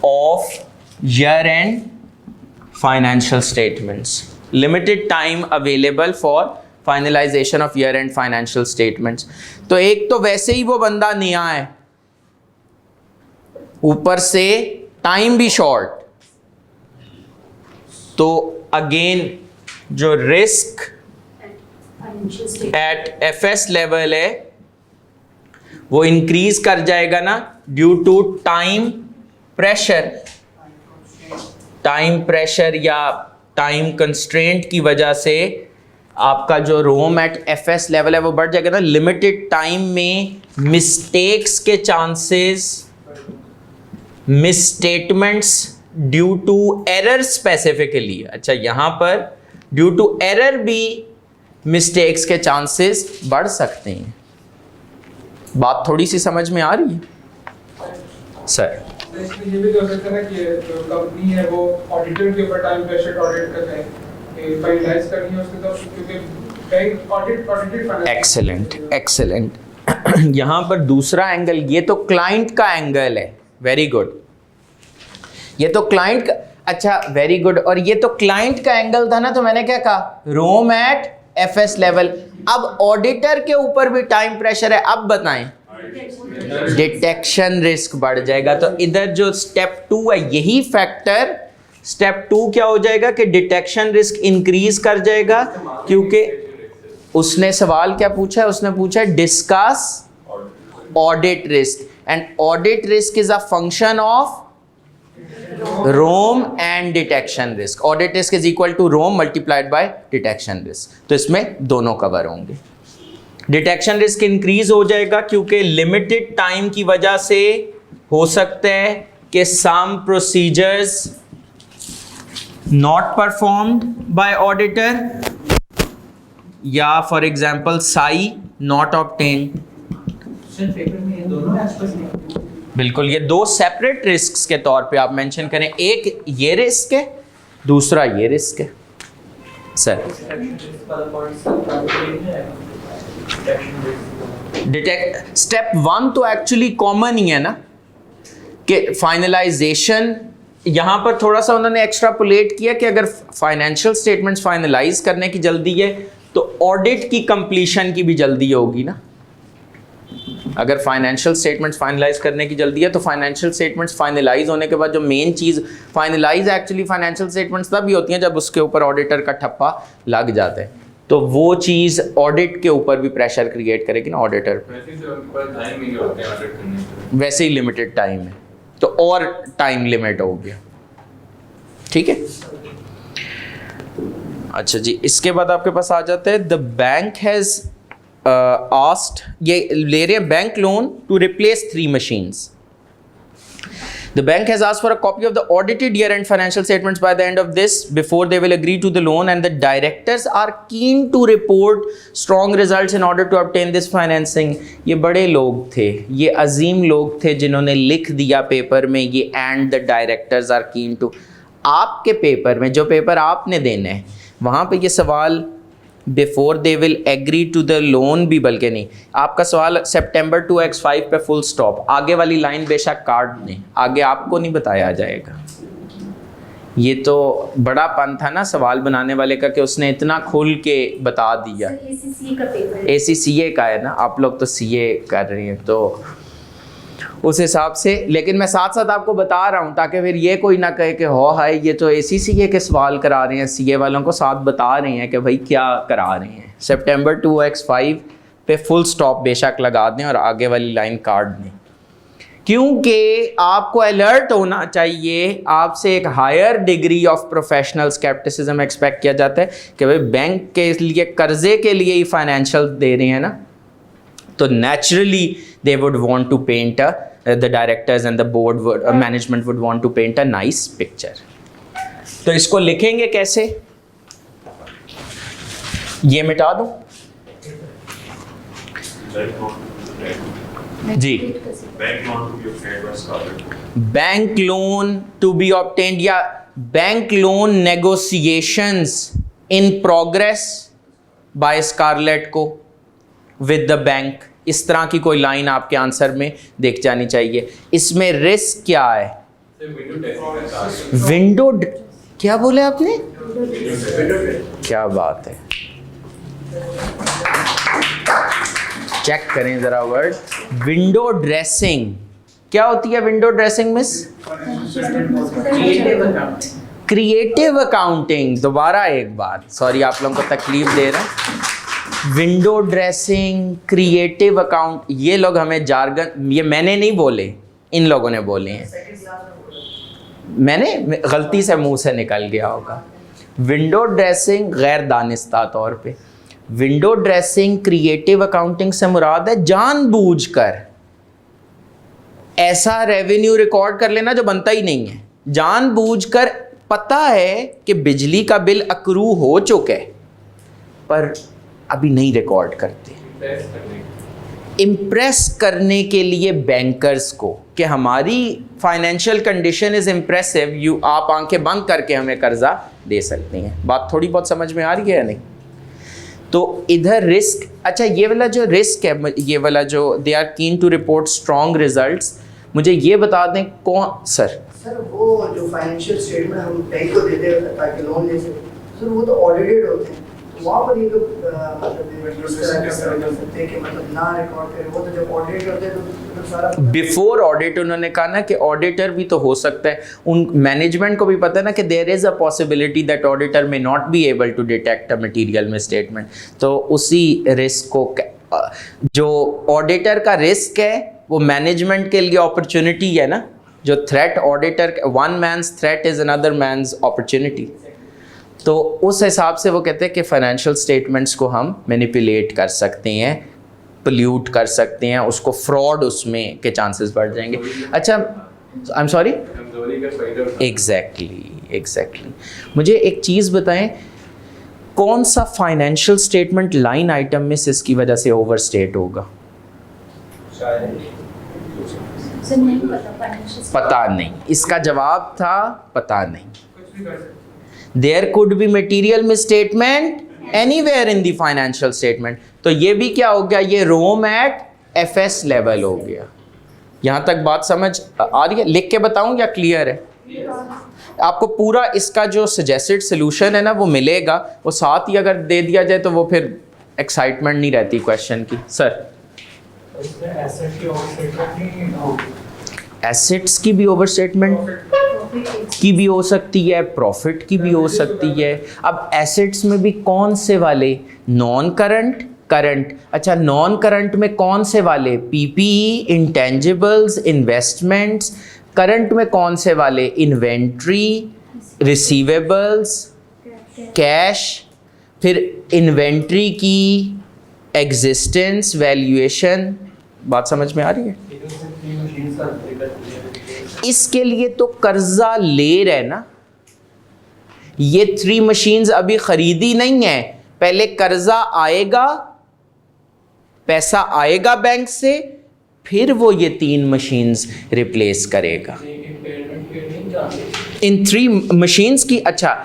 of year end financial statements, limited time available for finalization of year end financial statements। तो एक तो वैसे ही वो बंदा नया है, ऊपर से टाइम भी शॉर्ट, तो अगेन जो रिस्क एट एफएस लेवल है वो इंक्रीज कर जाएगा ना, due to time pressure. Time pressure या टाइम कंस्ट्रेंट की वजह से आपका जो रोम एट एफएस लेवल है वो बढ़ जाएगा ना। लिमिटेड टाइम में मिस्टेक्स के chances, misstatements due to error specifically, अच्छा यहाँ पर ड्यू टू एरर भी मिस्टेक्स के चांसेस बढ़ सकते हैं। बात थोड़ी सी समझ में आ रही है सर? इसमें ये भी तो हो सकता है ना कि जो कंपनी है वो ऑडिटर के ऊपर टाइम प्रेशर ऑडिट कर रहे हैं, फाइनलाइज करनी है उसके, तो क्योंकि बैंक ऑडिटेड। Excellent excellent. यहाँ पर दूसरा एंगल, ये तो क्लाइंट का एंगल है, वेरी गुड, ये तो क्लाइंट का, अच्छा वेरी गुड। और ये तो क्लाइंट का एंगल था ना, तो मैंने क्या कहा, रोम एट एफएस लेवल। अब ऑडिटर के ऊपर भी टाइम प्रेशर है, अब बताएं, डिटेक्शन रिस्क बढ़ जाएगा। तो इधर जो स्टेप 2 है, यही फैक्टर स्टेप 2 क्या हो जाएगा कि डिटेक्शन रिस्क इंक्रीज कर जाएगा, क्योंकि उसने सवाल क्या पूछा है, उसने पूछा discuss audit risk, and audit risk is a function of ROMM and detection risk. Audit risk is equal to ROMM multiplied by detection risk, तो इसमें दोनों कवर होंगे। डिटेक्शन रिस्क इंक्रीज हो जाएगा क्योंकि लिमिटेड टाइम की वजह से हो सकता है कि some procedures not performed by auditor, या फॉर एग्जांपल साई नॉट ऑब्टेन्ड। पेपर में ये दोनों एस्पेक्ट्स नहीं, बिल्कुल, ये दो सेपरेट रिस्क्स के तौर पे आप मेंशन करें, एक ये रिस्क है, दूसरा ये रिस्क है सर। डिटेक्ट स्टेप 1 तो एक्चुअली कॉमन ही है ना, कि फाइनलाइजेशन, यहां पर थोड़ा सा उन्होंने एक्स्ट्रापोलेट किया कि अगर फाइनेंशियल स्टेटमेंट्स फाइनलाइज करने की जल्दी है तो ऑडिट की कंप्लीशन की भी जल्दी होगी ना। अगर फाइनेंशियल स्टेटमेंट्स फाइनलाइज करने की जल्दी है तो फाइनेंशियल स्टेटमेंट्स फाइनलाइज होने के बाद जो मेन चीज़ फाइनलाइज, एक्चुअली फाइनेंशियल स्टेटमेंट्स तभी होती हैं जब उसके ऊपर ऑडिटर का ठप्पा लग जाता है, तो वो चीज़ ऑडिट के ऊपर भी प्रेशर क्रिएट करेगी ना ऑडिटर। वैसे ही लिमिटेड टाइम है तो और टाइम लिमिट हो गया, ठीक है। अच्छा जी, इसके बाद आपके पास आ जाता है द बैंक हैज़ आस्क्ड, ये ले रहे हैं bank loan to replace 3 machines. The bank has asked for a copy of the audited year-end financial statements by the end of this before they will agree to the loan, and the directors are keen to report strong results in order to obtain this financing. ये बड़े लोग थे, ये अजीम लोग थे जिन्होंने लिख दिया पेपर में ये and the directors are keen to. आपके पेपर में जो पेपर आपने देने हैं वहाँ पे ये सवाल before they will agree to the loan भी बल्कि नहीं, आपका सवाल September 2x5 पे फुल स्टॉप, आगे वाली लाइन बेशक काट दें, आगे आपको नहीं बताया जाएगा। ये तो बड़ा पन था ना सवाल बनाने वाले का कि उसने इतना खुल के बता दिया। ACCA का पेपर ACCA का है ना, आप लोग तो CA कर रही हैं तो उस हिसाब से, लेकिन मैं साथ साथ आपको बता रहा हूँ ताकि फिर ये कोई ना कहे कि हो हाय ये तो ACCA के सवाल करा रहे हैं, CA वालों को साथ बता रहे हैं कि भाई क्या करा रहे हैं। September 2x5 पे फुल स्टॉप बेशक लगा दें और आगे वाली लाइन काट दें, क्योंकि आपको अलर्ट होना चाहिए। आपसे एक higher degree of professional scepticism expect किया जाता है कि भाई बैंक के लिए कर्जे के लिए ही फाइनेंशियल दे रहे हैं ना, तो naturally they would want to paint the directors and the board would management would want to paint a nice picture. तो इसको लिखेंगे कैसे, ये मिटा दो जी। Bank loan to be obtained या bank loan negotiations in progress by Scarlett को विद द बैंक, इस तरह की कोई लाइन आपके आंसर में देख जानी चाहिए। इसमें रिस्क क्या है? विंडो क्या बोले आपने? क्या बात है, चेक करें जरा वर्ड। विंडो ड्रेसिंग क्या होती है? Window dressing miss creative accounting. दोबारा एक बार, सॉरी आप लोगों को तकलीफ दे रहे हैं। विंडो ड्रेसिंग, क्रिएटिव अकाउंट, ये लोग हमें जार्गन, ये मैंने नहीं बोले, इन लोगों ने बोले हैं, मैंने गलती से मुंह से निकल गया होगा। विंडो ड्रेसिंग गैर दानिस्ता तौर पे, विंडो ड्रेसिंग क्रिएटिव अकाउंटिंग से मुराद है जानबूझकर ऐसा रेवेन्यू रिकॉर्ड कर लेना जो बनता ही नहीं है। जानबूझकर पता है कि बिजली का बिल अक्रू हो चुका है पर अभी नहीं रिकॉर्ड करते, इम्प्रेस करने के लिए बैंकर्स को कि हमारी financial condition is impressive, you आप आंखें बंद करके हमें कर्जा दे सकते हैं। बात थोड़ी बहुत समझ में आ रही है या नहीं? तो इधर रिस्क, अच्छा ये वाला जो रिस्क है, ये वाला जो they are keen to report strong results, मुझे ये बता दें कौन सर वो जो फाइनेंशियल स्टेटमेंट हम बैंक को देते हैं ताकि लोन ले सके सर, वो तो ऑडिटेड होते हैं, वहाँ पर ये लोग मतलब ना रिकॉर्ड करें, वो तो जब ऑडिट करते हैं तो सारा बिफोर ऑडिट उन्होंने कहा ना कि ऑडिटर भी तो हो सकता है, उन मैनेजमेंट को भी पता है ना कि there is a possibility that auditor may not be able to detect a material misstatement. तो उसी रिस्क को, जो ऑडिटर का रिस्क है वो मैनेजमेंट के लिए अपॉर्चुनिटी है ना, जो threat auditor, one man's threat is another man's opportunity. तो उस हिसाब से वो कहते हैं कि फाइनेंशियल स्टेटमेंट्स को हम मैनिपुलेट कर सकते हैं, पोल्यूट कर सकते हैं, उसको फ्रॉड उसमें के चांसेस बढ़ जाएंगे। अच्छा आई एम सॉरी, एग्जैक्टली मुझे एक चीज़ बताएं, कौन सा फाइनेंशियल स्टेटमेंट लाइन आइटम में से इसकी वजह से ओवर स्टेट होगा? पता नहीं, इसका जवाब था पता नहीं। There could be material misstatement anywhere in the financial statement। तो ये भी क्या हो गया, ये रोम एट FS लेवल हो गया। यहाँ तक बात समझ आ रही है? लिख के बताऊँ या क्लियर है? आपको पूरा इसका जो सजेस्टेड सोल्यूशन है ना वो मिलेगा, वो साथ ही अगर दे दिया जाए तो वो फिर एक्साइटमेंट नहीं रहती क्वेश्चन की। सर एसेट्स की भी ओवर स्टेटमेंट की भी हो सकती है, प्रॉफिट की भी हो सकती है। अब एसेट्स में भी कौन से वाले? Non current, current. अच्छा नॉन करंट में कौन से वाले? PPE, intangibles, investments. करंट में कौन से वाले? Inventory, receivables, cash. फिर इन्वेंट्री की एग्जिस्टेंस, वैल्यूएशन। बात समझ में आ रही है? इसके लिए तो कर्जा ले रहे ना, ये 3 मशीन्स अभी खरीदी नहीं है, पहले कर्जा आएगा, पैसा आएगा बैंक से, फिर वो ये 3 मशीन्स रिप्लेस करेगा। इन 3 मशीन्स की, अच्छा,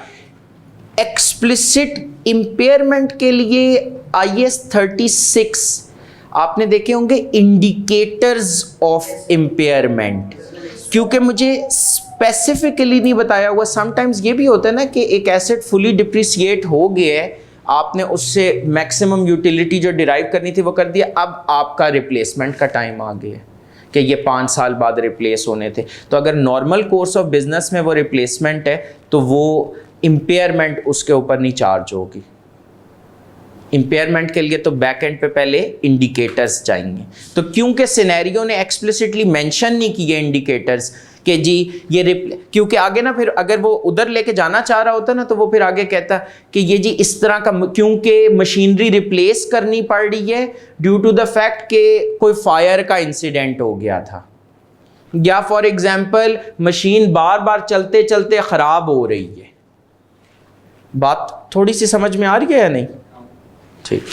एक्सप्लिसिट इम्पेयरमेंट के लिए IS 36 आपने देखे होंगे, इंडिकेटर्स ऑफ इम्पेयरमेंट, क्योंकि मुझे स्पेसिफिकली नहीं बताया हुआ। समटाइम्स ये भी होता है ना कि एक एसेट फुली डिप्रिसिएट हो गया है, आपने उससे मैक्सिमम यूटिलिटी जो डिराइव करनी थी वो कर दिया, अब आपका रिप्लेसमेंट का टाइम आ गया कि ये 5 साल बाद रिप्लेस होने थे। तो अगर नॉर्मल कोर्स ऑफ बिजनेस में वो रिप्लेसमेंट है तो वो इम्पेयरमेंट उसके ऊपर नहीं चार्ज होगी। इम्पेयरमेंट के लिए तो बैक एंड पे पहले इंडिकेटर्स चाहिए। तो क्योंकि सिनेरियो ने एक्सप्लिसिटली मेंशन नहीं किए इंडिकेटर्स कि जी ये क्योंकि आगे ना फिर अगर वो उधर लेके जाना चाह रहा होता ना तो वो फिर आगे कहता कि ये जी इस तरह का, क्योंकि मशीनरी रिप्लेस करनी पड़ रही है ड्यू टू द फैक्ट कि कोई फायर का इंसिडेंट हो गया था, या फॉर एग्जाम्पल मशीन बार बार चलते चलते ख़राब हो रही है। बात थोड़ी सी समझ में आ रही है या नहीं? ठीक,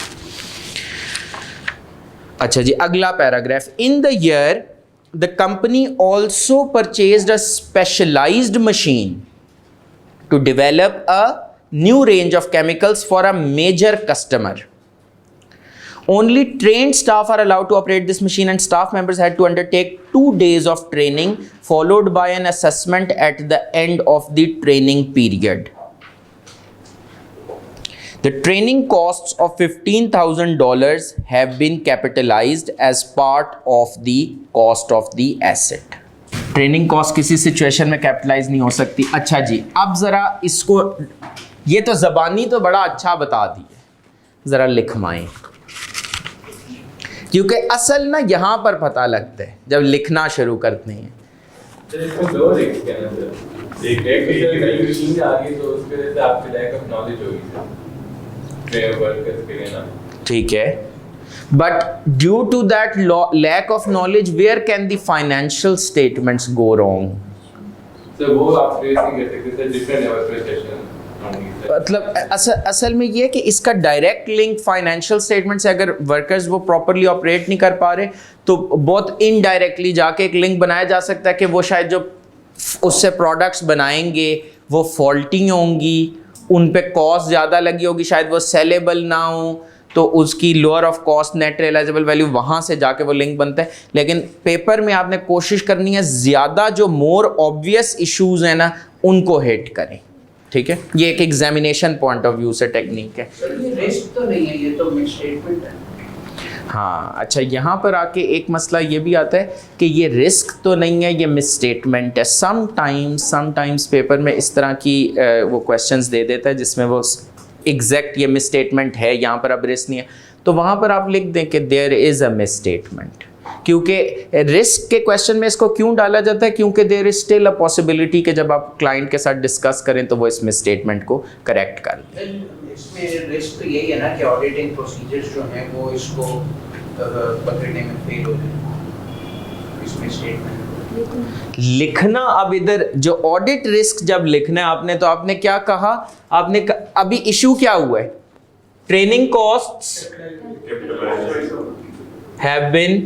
अच्छा जी, अगला paragraph. In the year the company also purchased a specialised machine to develop a new range of chemicals for a major customer. Only trained staff are allowed to operate this machine, and staff members had to undertake 2 days of training followed by an assessment at the end of the training period. The training costs of $15,000 have been capitalized as part of the cost of the asset. Training cost किसी situation में capitalise नहीं हो सकती. अच्छा जी, अब ज़रा इसको, ये तो ज़बानी तो बड़ा अच्छा बता दिए, ज़रा लिखवाएं, क्योंकि असल ना यहाँ पर पता लगता है जब लिखना शुरू करते हैं. इसमें 2 रिस्क है ना सर. एक नई मशीन आ गई तो उसके वजह से आपकी लैक ऑफ नॉलेज होगी सर, ट्रेन वर्कर्स के लिए ना. ठीक है, but due to that lack of knowledge, where can the financial statements go wrong? Sir वो आप फेस नहीं कर सकते सर, डिफरेंट लेवल पे सेशन. मतलब असल में ये है कि इसका डायरेक्ट लिंक फाइनेंशियल स्टेटमेंट से, अगर वर्कर्स वो प्रॉपरली ऑपरेट नहीं कर पा रहे तो बहुत इनडायरेक्टली जाके एक लिंक बनाया जा सकता है कि वो शायद जो उससे प्रोडक्ट्स बनाएंगे वो फॉल्टी होंगी, उन पे कॉस्ट ज़्यादा लगी होगी, शायद वो सेलेबल ना हो, तो उसकी lower of cost net realisable value, वहाँ से जाके वो लिंक बनता है. लेकिन पेपर में आपने कोशिश करनी है ज़्यादा जो मोर ऑब्वियस इश्यूज़ हैं ना उनको हिट करें. ठीक है, ये एक एग्जामिनेशन पॉइंट ऑफ व्यू से टेक्निक है. ये रिस्क तो नहीं है, ये तो मिसस्टेटमेंट है. हाँ, अच्छा, यहाँ पर आके एक मसला ये भी आता है कि ये रिस्क तो नहीं है, ये मिसस्टेटमेंट है. समटाइम्स पेपर में इस तरह की वो क्वेश्चंस दे देता है जिसमें वो एग्जैक्ट ये मिसस्टेटमेंट है, यहाँ पर अब रिस्क नहीं है, तो वहाँ पर आप लिख दें कि देयर इज़ अ मिसस्टेटमेंट. क्योंकि रिस्क के क्वेश्चन में इसको क्यों डाला जाता है, क्योंकि there is still a possibility कि जब आप क्लाइंट के साथ डिस्कस करें तो वो इस मिसस्टेटमेंट को करेक्ट कर लें. इसमें रिस्क तो यही है ना कि ऑडिटिंग प्रोसीजर्स जो हैं वो इसको पकड़ने में फेल हो जाए. इसमें स्टेटमेंट लिखना, अब इधर जो ऑडिट रिस्क जब लिखना है आपने, तो आपने क्या कहा, आपने अभी इशू क्या हुआ है, training costs have been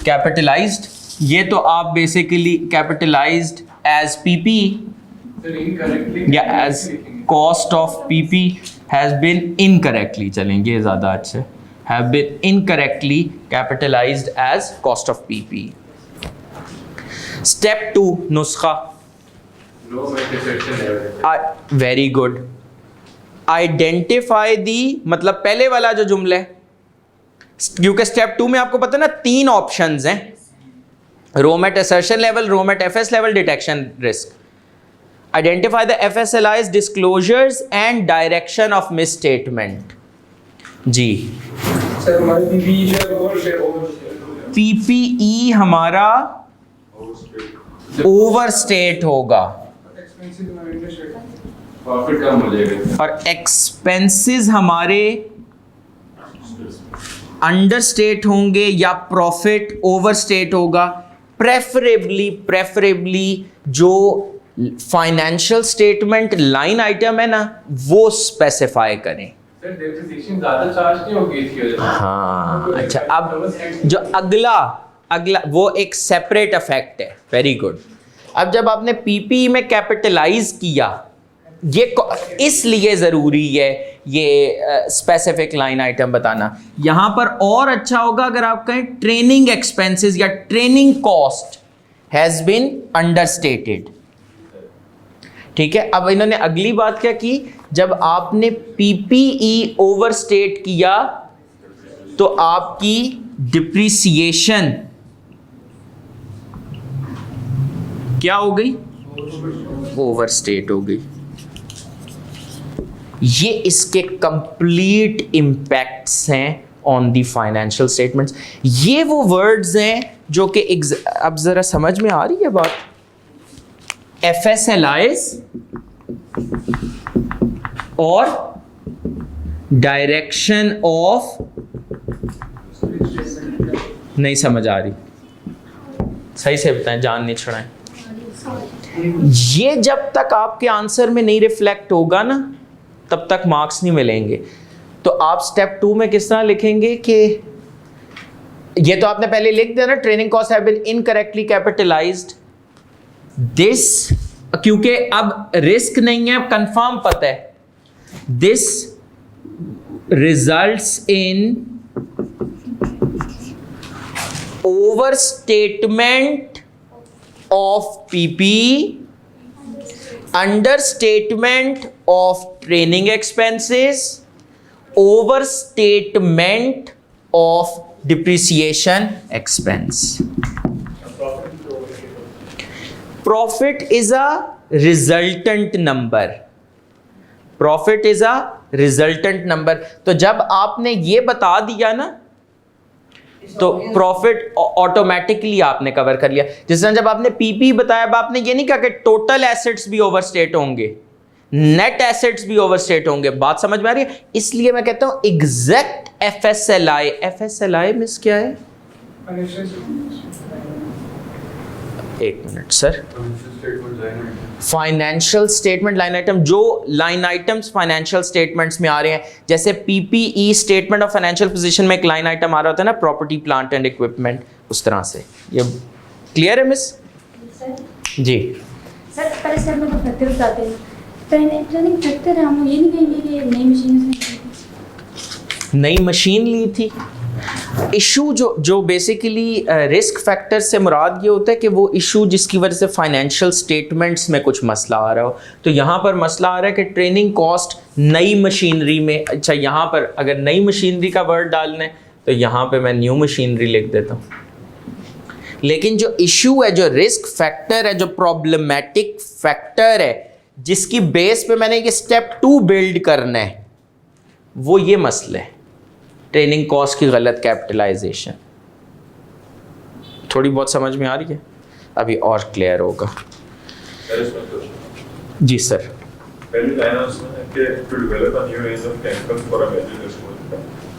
capitalised. ये तो आप बेसिकली कैपिटलाइज्ड एज पीपी या as cost of PP has been incorrectly, चलेंगे ज़्यादा अच्छे, have been incorrectly capitalised as cost of PP. Step 2 नुस्खा. Very good. आइडेंटिफाई दी, मतलब पहले वाला जो जुमला है, क्योंकि स्टेप 2 में आपको पता है ना 3 ऑप्शंस हैं, ROMM at assertion level, ROMM at FS level, detection risk. Identify the FSLIs disclosures and direction of misstatement. जी सर हमारे पीपीई हमारा ओवरस्टेट होगा प्रॉफिट कम हो जाएगा और एक्सपेंसेस हमारे अंडरस्टेट होंगे या प्रॉफिट ओवरस्टेट होगा. प्रेफरेबली जो फाइनेंशियल स्टेटमेंट लाइन आइटम है ना वो स्पेसिफाई करें। सर डेप्रिसिएशन ज्यादा चार्ज नहीं होगी इसकी वजह से? हाँ अच्छा, अब जो अगला वो एक सेपरेट इफेक्ट है। Very good. अब जब आपने पीपी में कैपिटलाइज किया, ये इसलिए ज़रूरी है ये स्पेसिफिक लाइन आइटम बताना। यहाँ पर और अच्छा होगा अगर आप कहें ट्रेनिंग एक्सपेंसेस या training cost has been understated. ठीक है, अब इन्होंने अगली बात क्या की, जब आपने पीपीई ओवरस्टेट किया तो आपकी डिप्रिसिएशन क्या हो गई, ओवरस्टेट हो गई। ये इसके कंप्लीट इम्पैक्ट्स हैं ऑन द फाइनेंशियल स्टेटमेंट्स। ये वो वर्ड्स हैं जो कि अब जरा समझ में आ रही है बात। FSLIs और डायरेक्शन ऑफ, नहीं समझ आ रही, सही से बताएं, जान नहीं छुड़ाएं। ये जब तक आपके आंसर में नहीं रिफ्लेक्ट होगा ना तब तक मार्क्स नहीं मिलेंगे। तो आप स्टेप 2 में किस तरह लिखेंगे कि ये तो आपने पहले लिख दिया ना, training cost have been incorrectly capitalised this, क्योंकि अब रिस्क नहीं है, अब कंफर्म पता है, this results in overstatement of PP, understatement of training expenses, overstatement of depreciation expense. Profit is a resultant number. Profit is a resultant number. तो जब आपने ये बता दिया ना तो प्रॉफिट ऑटोमेटिकली आपने कवर कर लिया। जिस तरह जब आपने पीपी बताया, अब आपने ये नहीं कहा कि टोटल एसेट्स भी ओवरस्टेट होंगे, नेट एसेट्स भी ओवरस्टेट होंगे। बात समझ में आ रही है? इसलिए मैं कहता हूं एग्जैक्ट FSLI। FSLI मींस क्या है? एक minute sir, financial statement line item, जो लाइन आइटम्स फाइनेंशियल स्टेटमेंट्स में आ रहे हैं, जैसे PPE statement of financial position में एक लाइन आइटम आ रहा होता है ना, प्रॉपर्टी प्लांट एंड इक्विपमेंट, उस तरह से। ये क्लियर है मिस? जी सर पहले स्टेप में तो फैक्टर बताते हैं, ट्रेनिंग फैक्टर है, हम ये नहीं कहेंगे कि नई मशीन नई मशीन ली थी। इशू जो बेसिकली रिस्क फैक्टर से मुराद ये होता है कि वो इशू जिसकी वजह से फाइनेंशियल स्टेटमेंट्स में कुछ मसला आ रहा हो। तो यहाँ पर मसला आ रहा है कि ट्रेनिंग कॉस्ट नई मशीनरी में, अच्छा यहाँ पर अगर नई मशीनरी का वर्ड डालना है तो यहाँ पे मैं न्यू मशीनरी लिख देता हूँ। लेकिन जो इशू है, जो रिस्क फैक्टर है, जो प्रॉब्लमेटिक फैक्टर है, जिसकी बेस पे मैंने ये स्टेप 2 बिल्ड करना है, वो ये मसले है, ट्रेनिंग कॉस्ट की गलत कैपिटलाइजेशन। थोड़ी बहुत समझ में आ रही है? अभी और क्लियर होगा। जी सर। पहली लाइन है उसमें कि to develop a new range of chemicals for a major customer,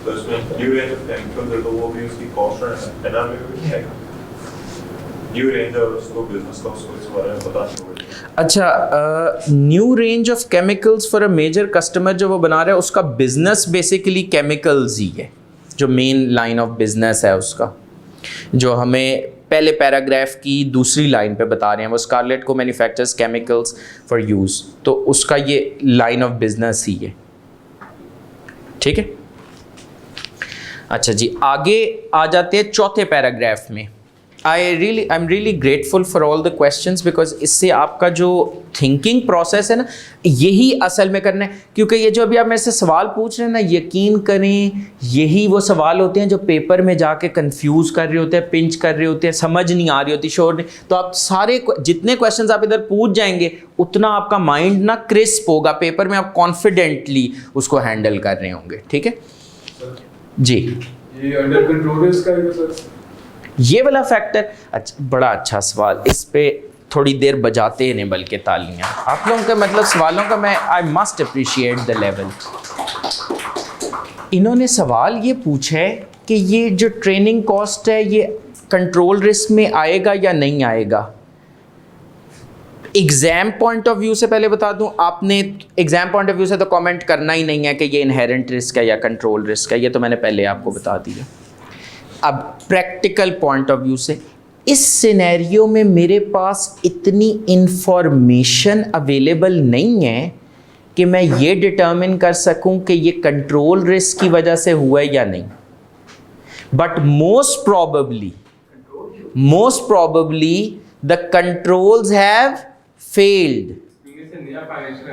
तो इसमें न्यू रेंज ऑफ केमिकल्स है तो वो भी उसकी कॉस्ट और एनआर में भी है। न्यू रेंज और उसको बिजनेस का उसको इस बारे में पता नहीं होगा। अच्छा, new range of chemicals for a major customer जो वो बना रहा है, उसका बिजनेस बेसिकली केमिकल्स ही है, जो मेन लाइन ऑफ बिजनेस है उसका, जो हमें पहले पैराग्राफ की दूसरी लाइन पे बता रहे हैं। वो स्कारलेट को मैन्युफैक्चर्स केमिकल्स फॉर यूज़, तो उसका ये लाइन ऑफ बिजनेस ही है। ठीक है, अच्छा जी, आगे आ जाते हैं चौथे पैराग्राफ में। I am really grateful for all the questions, because इससे आपका जो थिंकिंग प्रोसेस है ना, यही असल में करना है। क्योंकि ये जो अभी आप मेरे से सवाल पूछ रहे हैं ना, यकीन करें यही वो सवाल होते हैं जो पेपर में जाके कंफ्यूज कर रहे होते हैं, पिंच कर रहे होते हैं, समझ नहीं आ रही होती, श्योर नहीं। तो आप सारे जितने क्वेश्चंस आप इधर पूछ जाएंगे, उतना आपका माइंड ना क्रिस्प होगा, पेपर में आप कॉन्फिडेंटली उसको हैंडल कर रहे होंगे। ठीक है जी। ये अंडर कंट्रोल रिस्क का है सर, ये वाला फैक्टर। अच्छा, बड़ा अच्छा सवाल, इस पे थोड़ी देर बजाते हैं बल्कि तालियां। आप लोगों के मतलब सवालों का मैं I must appreciate the level. इन्होंने सवाल ये पूछा है कि ये जो ट्रेनिंग कॉस्ट है ये कंट्रोल रिस्क में आएगा या नहीं आएगा? एग्जाम पॉइंट ऑफ व्यू से पहले बता दूं, आपने एग्जाम पॉइंट ऑफ व्यू से तो कमेंट करना ही नहीं है कि ये इनहेरेंट रिस्क है या कंट्रोल रिस्क है, ये तो मैंने पहले आपको बता दिया। अब प्रैक्टिकल पॉइंट ऑफ व्यू से, इस सिनेरियो में मेरे पास इतनी इंफॉर्मेशन अवेलेबल नहीं है कि मैं ये डिटर्मिन कर सकूं कि ये कंट्रोल रिस्क की वजह से हुआ है या नहीं। But most probably the controls have failed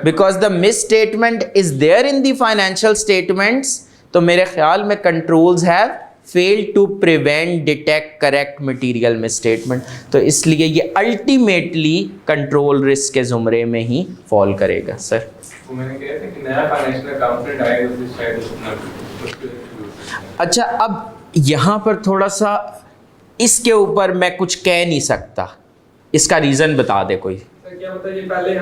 because the misstatement is there in the financial statements। तो मेरे ख्याल में controls have failed to prevent, detect, correct material misstatement। तो इसलिए ये ultimately control risk के ज़ुमरे में ही fall करेगा। सर तो मैंने कहा था कि नया फाइनेंशियल अकाउंटेंट आएगा तो शायद उसमें अच्छा, अब यहाँ पर थोड़ा सा इसके ऊपर मैं कुछ कह नहीं सकता, इसका रीज़न बता दे कोई। क्या मतलब ये पहले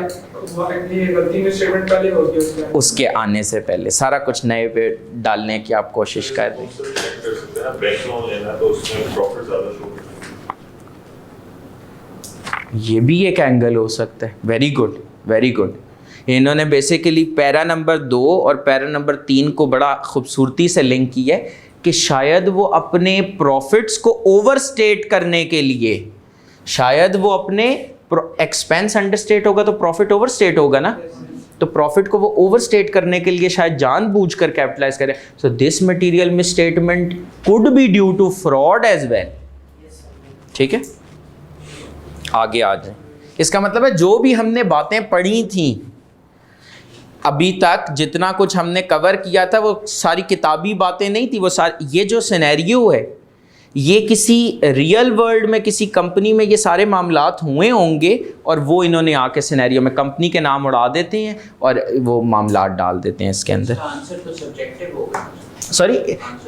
ये गलती में स्टेटमेंट पहले हो गया उसके आने से पहले सारा कुछ नए पे डालने की आप कोशिश कर रहे हैं। बैंक लोन लेना तो उसमें प्रॉफिट ज़्यादा शो करता है। ये भी एक एंगल हो सकता है। Very good, very good. इन्होंने बेसिकली पैरा नंबर 2 और पैरा नंबर 3 को बड़ा खूबसूरती से लिंक किया है कि शायद वो अपने प्रॉफिट्स को ओवरस्टेट करने के लिए, शायद वो अपने एक्सपेंस अंडरस्टेट होगा तो प्रॉफिट ओवरस्टेट होगा ना, तो प्रॉफिट को वो ओवरस्टेट करने के लिए शायद जानबूझकर कैपिटलाइज करें। So this material misstatement could be due to fraud as well. ठीक है, आगे आ जाए। इसका मतलब है जो भी हमने बातें पढ़ी थी अभी तक, जितना कुछ हमने कवर किया था, वो सारी किताबी बातें नहीं थी, वो सारी, ये जो सिनेरियो है ये किसी रियल वर्ल्ड में किसी कंपनी में ये सारे मामलात हुए होंगे और वो इन्होंने आके सिनेरियो में कंपनी के नाम उड़ा देते हैं और वो मामलात डाल देते हैं इसके अंदर। आंसर तो सब्जेक्टिव होगा। सॉरी,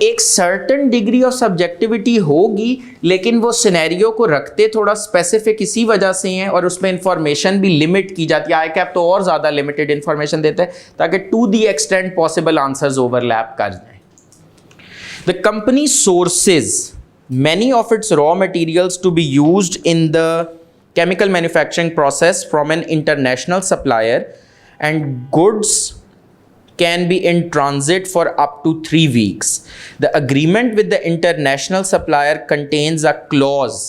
एक सर्टेन डिग्री ऑफ सब्जेक्टिविटी होगी, लेकिन वो सिनेरियो को रखते थोड़ा स्पेसिफिक इसी वजह से हैं और उसमें इंफॉर्मेशन भी लिमिट की जाती है। ICAP तो और ज़्यादा लिमिटेड इंफॉर्मेशन देता है ताकि to the extent possible answers overlap कर जाएं। The company sources many of its raw materials to be used in the chemical manufacturing process from an international supplier, and goods can be in transit for up to 3 weeks. The agreement with the international supplier contains a clause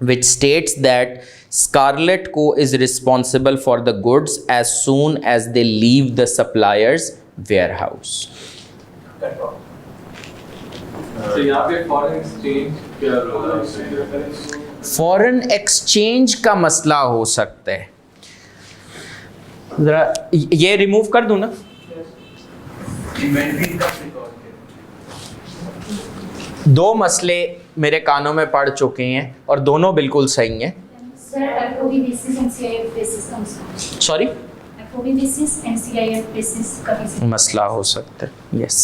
which states that Scarlett Co. is responsible for the goods as soon as they leave the supplier's warehouse. तो यहाँ पे foreign exchange क्या role है? Foreign exchange का मसला हो सकता है। जरा ये रिमूव कर दूं ना। इन्वेंटरी का रिकॉर्ड 2 मसले मेरे कानों में पड़ चुके हैं और दोनों बिल्कुल सही हैं। Sir FOB basis and CIF basis का मसला। Sorry, FOB basis and CIF basis का भी मसला हो सकता है। यस,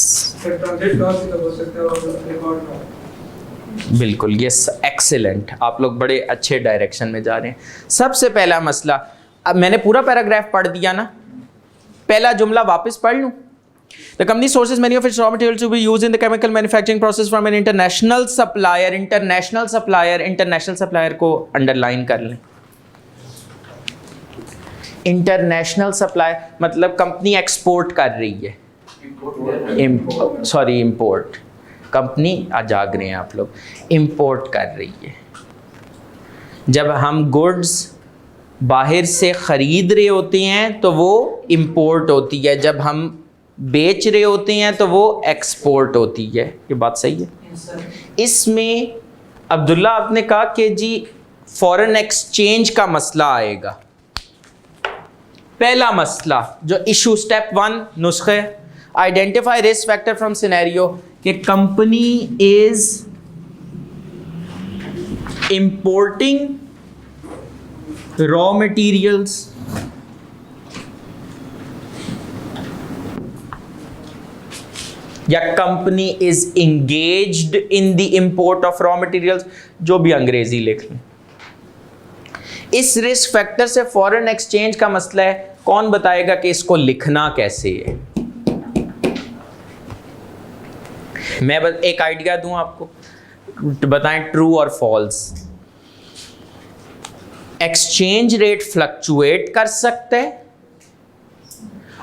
ट्रांजिट लॉस भी हो सकता है और रिकॉर्ड लॉस। बिल्कुल, यस, एक्सीलेंट। आप लोग बड़े अच्छे डायरेक्शन में जा रहे हैं। सबसे पहला मसला, अब मैंने पूरा पैराग्राफ पढ़ दिया ना, पहला जुमला वापस पढ़ लूँ। The company sources many of its raw materials to be used in the chemical manufacturing process from an international supplier. International supplier को underline कर लें। इंटरनेशनल सप्लाई मतलब कंपनी एक्सपोर्ट कर रही है, इंपोर्ट। कंपनी जाग रहे हैं आप लोग, इंपोर्ट कर रही है। जब हम गुड्स बाहर से ख़रीद रहे होते हैं तो वो इंपोर्ट होती है, जब हम बेच रहे होते हैं तो वो एक्सपोर्ट होती है। ये बात सही है। इसमें अब्दुल्ला आपने कहा कि जी फॉरेन एक्सचेंज का मसला आएगा। पहला मसला जो इशू स्टेप 1 नुस्खे, identify risk factor from scenario कि company is importing raw materials या company is engaged in the import of raw materials, जो भी अंग्रेजी लिख लें। इस रिस्क फैक्टर से फॉरेन एक्सचेंज का मसला है। कौन बताएगा कि इसको लिखना कैसे है? मैं बस एक आइडिया दूं आपको। बताएं ट्रू और फॉल्स। एक्सचेंज रेट फ्लक्चुएट कर सकते हैं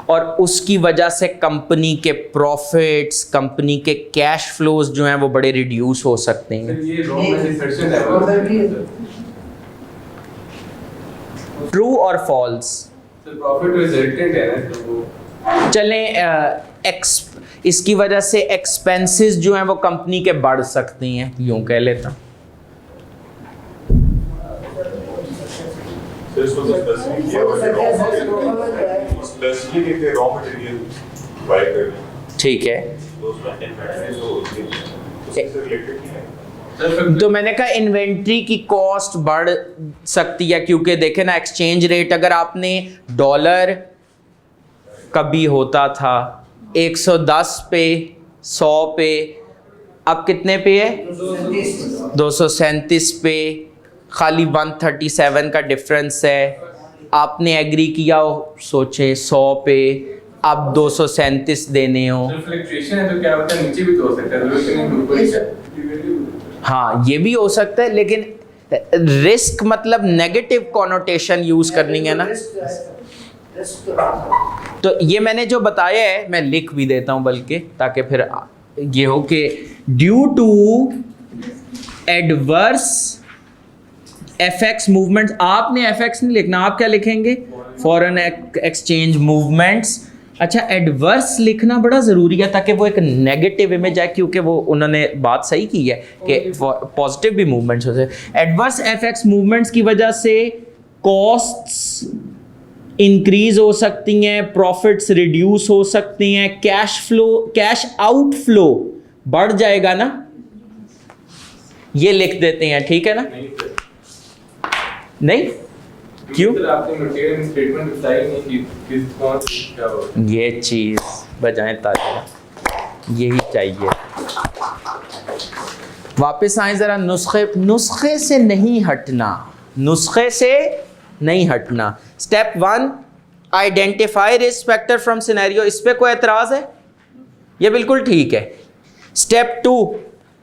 और उसकी वजह से कंपनी के प्रॉफिट्स, कंपनी के कैश फ्लोज जो हैं वो बड़े रिड्यूस हो सकते हैं। ये रॉ मैन्युफैक्चरिंग लेवल ट्रू और फॉल्स। सर प्रॉफिट रिजल्टेंट है ना, तो वो चलें इसकी वजह से एक्सपेंसेस जो हैं वो कंपनी के बढ़ सकती हैं, यूं कह लेता हूं। So this was a specific year when raw material, specifically if raw material buy कर रहे हैं, ठीक है, तो उसमें इन्वेंटरी जो होती है उससे रिलेटेड नहीं है। तो मैंने कहा इन्वेंट्री की कॉस्ट बढ़ सकती है, क्योंकि देखे ना एक्सचेंज रेट, अगर आपने डॉलर कभी होता था 110 पे 100 पे, अब कितने पे है 237 पे, खाली 137 का डिफरेंस है। आपने एग्री किया हो, सोचे 100 पे, अब 237 देने हो। फ्लक्चुएशन है तो क्या होता है, नीचे भी तो हो सकता है, लेकिन ऊपर ही हाँ ये भी हो सकता है, लेकिन रिस्क मतलब नेगेटिव कॉनोटेशन यूज करनी है ना। तो ये मैंने जो बताया है मैं लिख भी देता हूं, बल्कि ताकि फिर ये हो कि due to adverse FX movements, आपने एफएक्स नहीं लिखना, आप क्या लिखेंगे, फॉरेन एक्सचेंज मूवमेंट्स। अच्छा एडवर्स लिखना बड़ा ज़रूरी है ताकि वो एक नेगेटिव इमेज है, क्योंकि वो उन्होंने बात सही की है कि पॉजिटिव भी मूवमेंट्स होते हैं। एडवर्स एफएक्स मूवमेंट्स की वजह से कॉस्ट्स इंक्रीज हो सकती हैं, प्रॉफिट्स रिड्यूस हो सकती हैं, कैश फ्लो, कैश आउटफ्लो बढ़ जाएगा ना, ये लिख देते हैं, ठीक है ना। नहीं क्यों, आपने मटेरियल स्टेटमेंट बताई नहीं कि किस कौन क्या हो। ये चीज बजाएं ताजा, यही चाहिए। वापस आए जरा, नुस्खे से नहीं हटना, नुस्खे से नहीं हटना। Step 1 identify risk factor from scenario, इस पे कोई एतराज है, ये बिल्कुल ठीक है। Step 2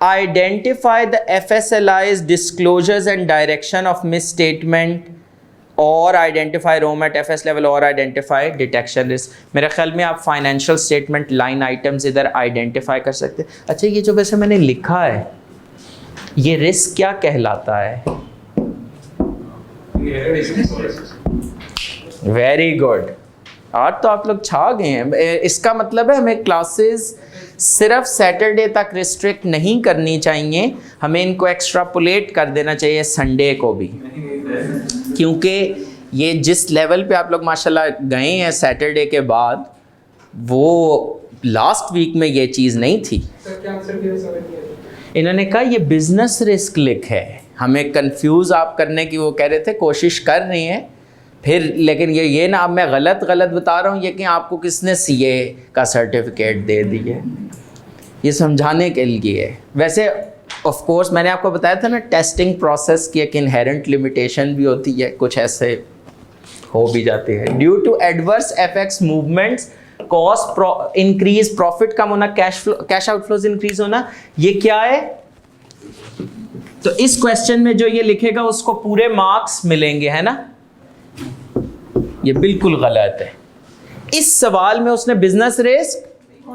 identify the FSLI's disclosures and direction of misstatement, और आइडेंटिफाई रोम एट FS लेवल, और आइडेंटिफाई डिटेक्शन रिस्क। मेरे ख्याल में आप फाइनेंशियल स्टेटमेंट लाइन आइटम्स इधर आइडेंटिफाई कर सकते हैं। अच्छा ये जो वैसे मैंने लिखा है, ये रिस्क क्या कहलाता है? वेरी गुड, आज तो आप लोग छा गए हैं। इसका मतलब है हमें क्लासेस सिर्फ सैटरडे तक रिस्ट्रिक्ट नहीं करनी चाहिए, हमें इनको एक्स्ट्रापोलेट कर देना चाहिए संडे को भी, क्योंकि ये जिस लेवल पे आप लोग माशाल्लाह गए हैं सैटरडे के बाद, वो लास्ट वीक में ये चीज़ नहीं थी। इन्होंने कहा ये बिजनेस रिस्क लिख है, हमें कंफ्यूज आप करने की वो कह रहे थे, कोशिश कर रही हैं फिर, लेकिन ये ना अब मैं गलत बता रहा हूँ, ये कि आपको किसने CA का सर्टिफिकेट दे दिया, ये समझाने के लिए है। वैसे ऑफ कोर्स मैंने आपको बताया था ना, टेस्टिंग प्रोसेस की एक इनहेरेंट लिमिटेशन भी होती है, कुछ ऐसे हो भी जाते हैं। Due to adverse FX movements cost increase, profit कम होना, कैश आउटफ्लोज इंक्रीज होना, ये क्या है? तो इस क्वेश्चन में जो ये लिखेगा उसको पूरे मार्क्स मिलेंगे, है ना। ये बिल्कुल गलत है। इस सवाल में उसने बिजनेस रिस्क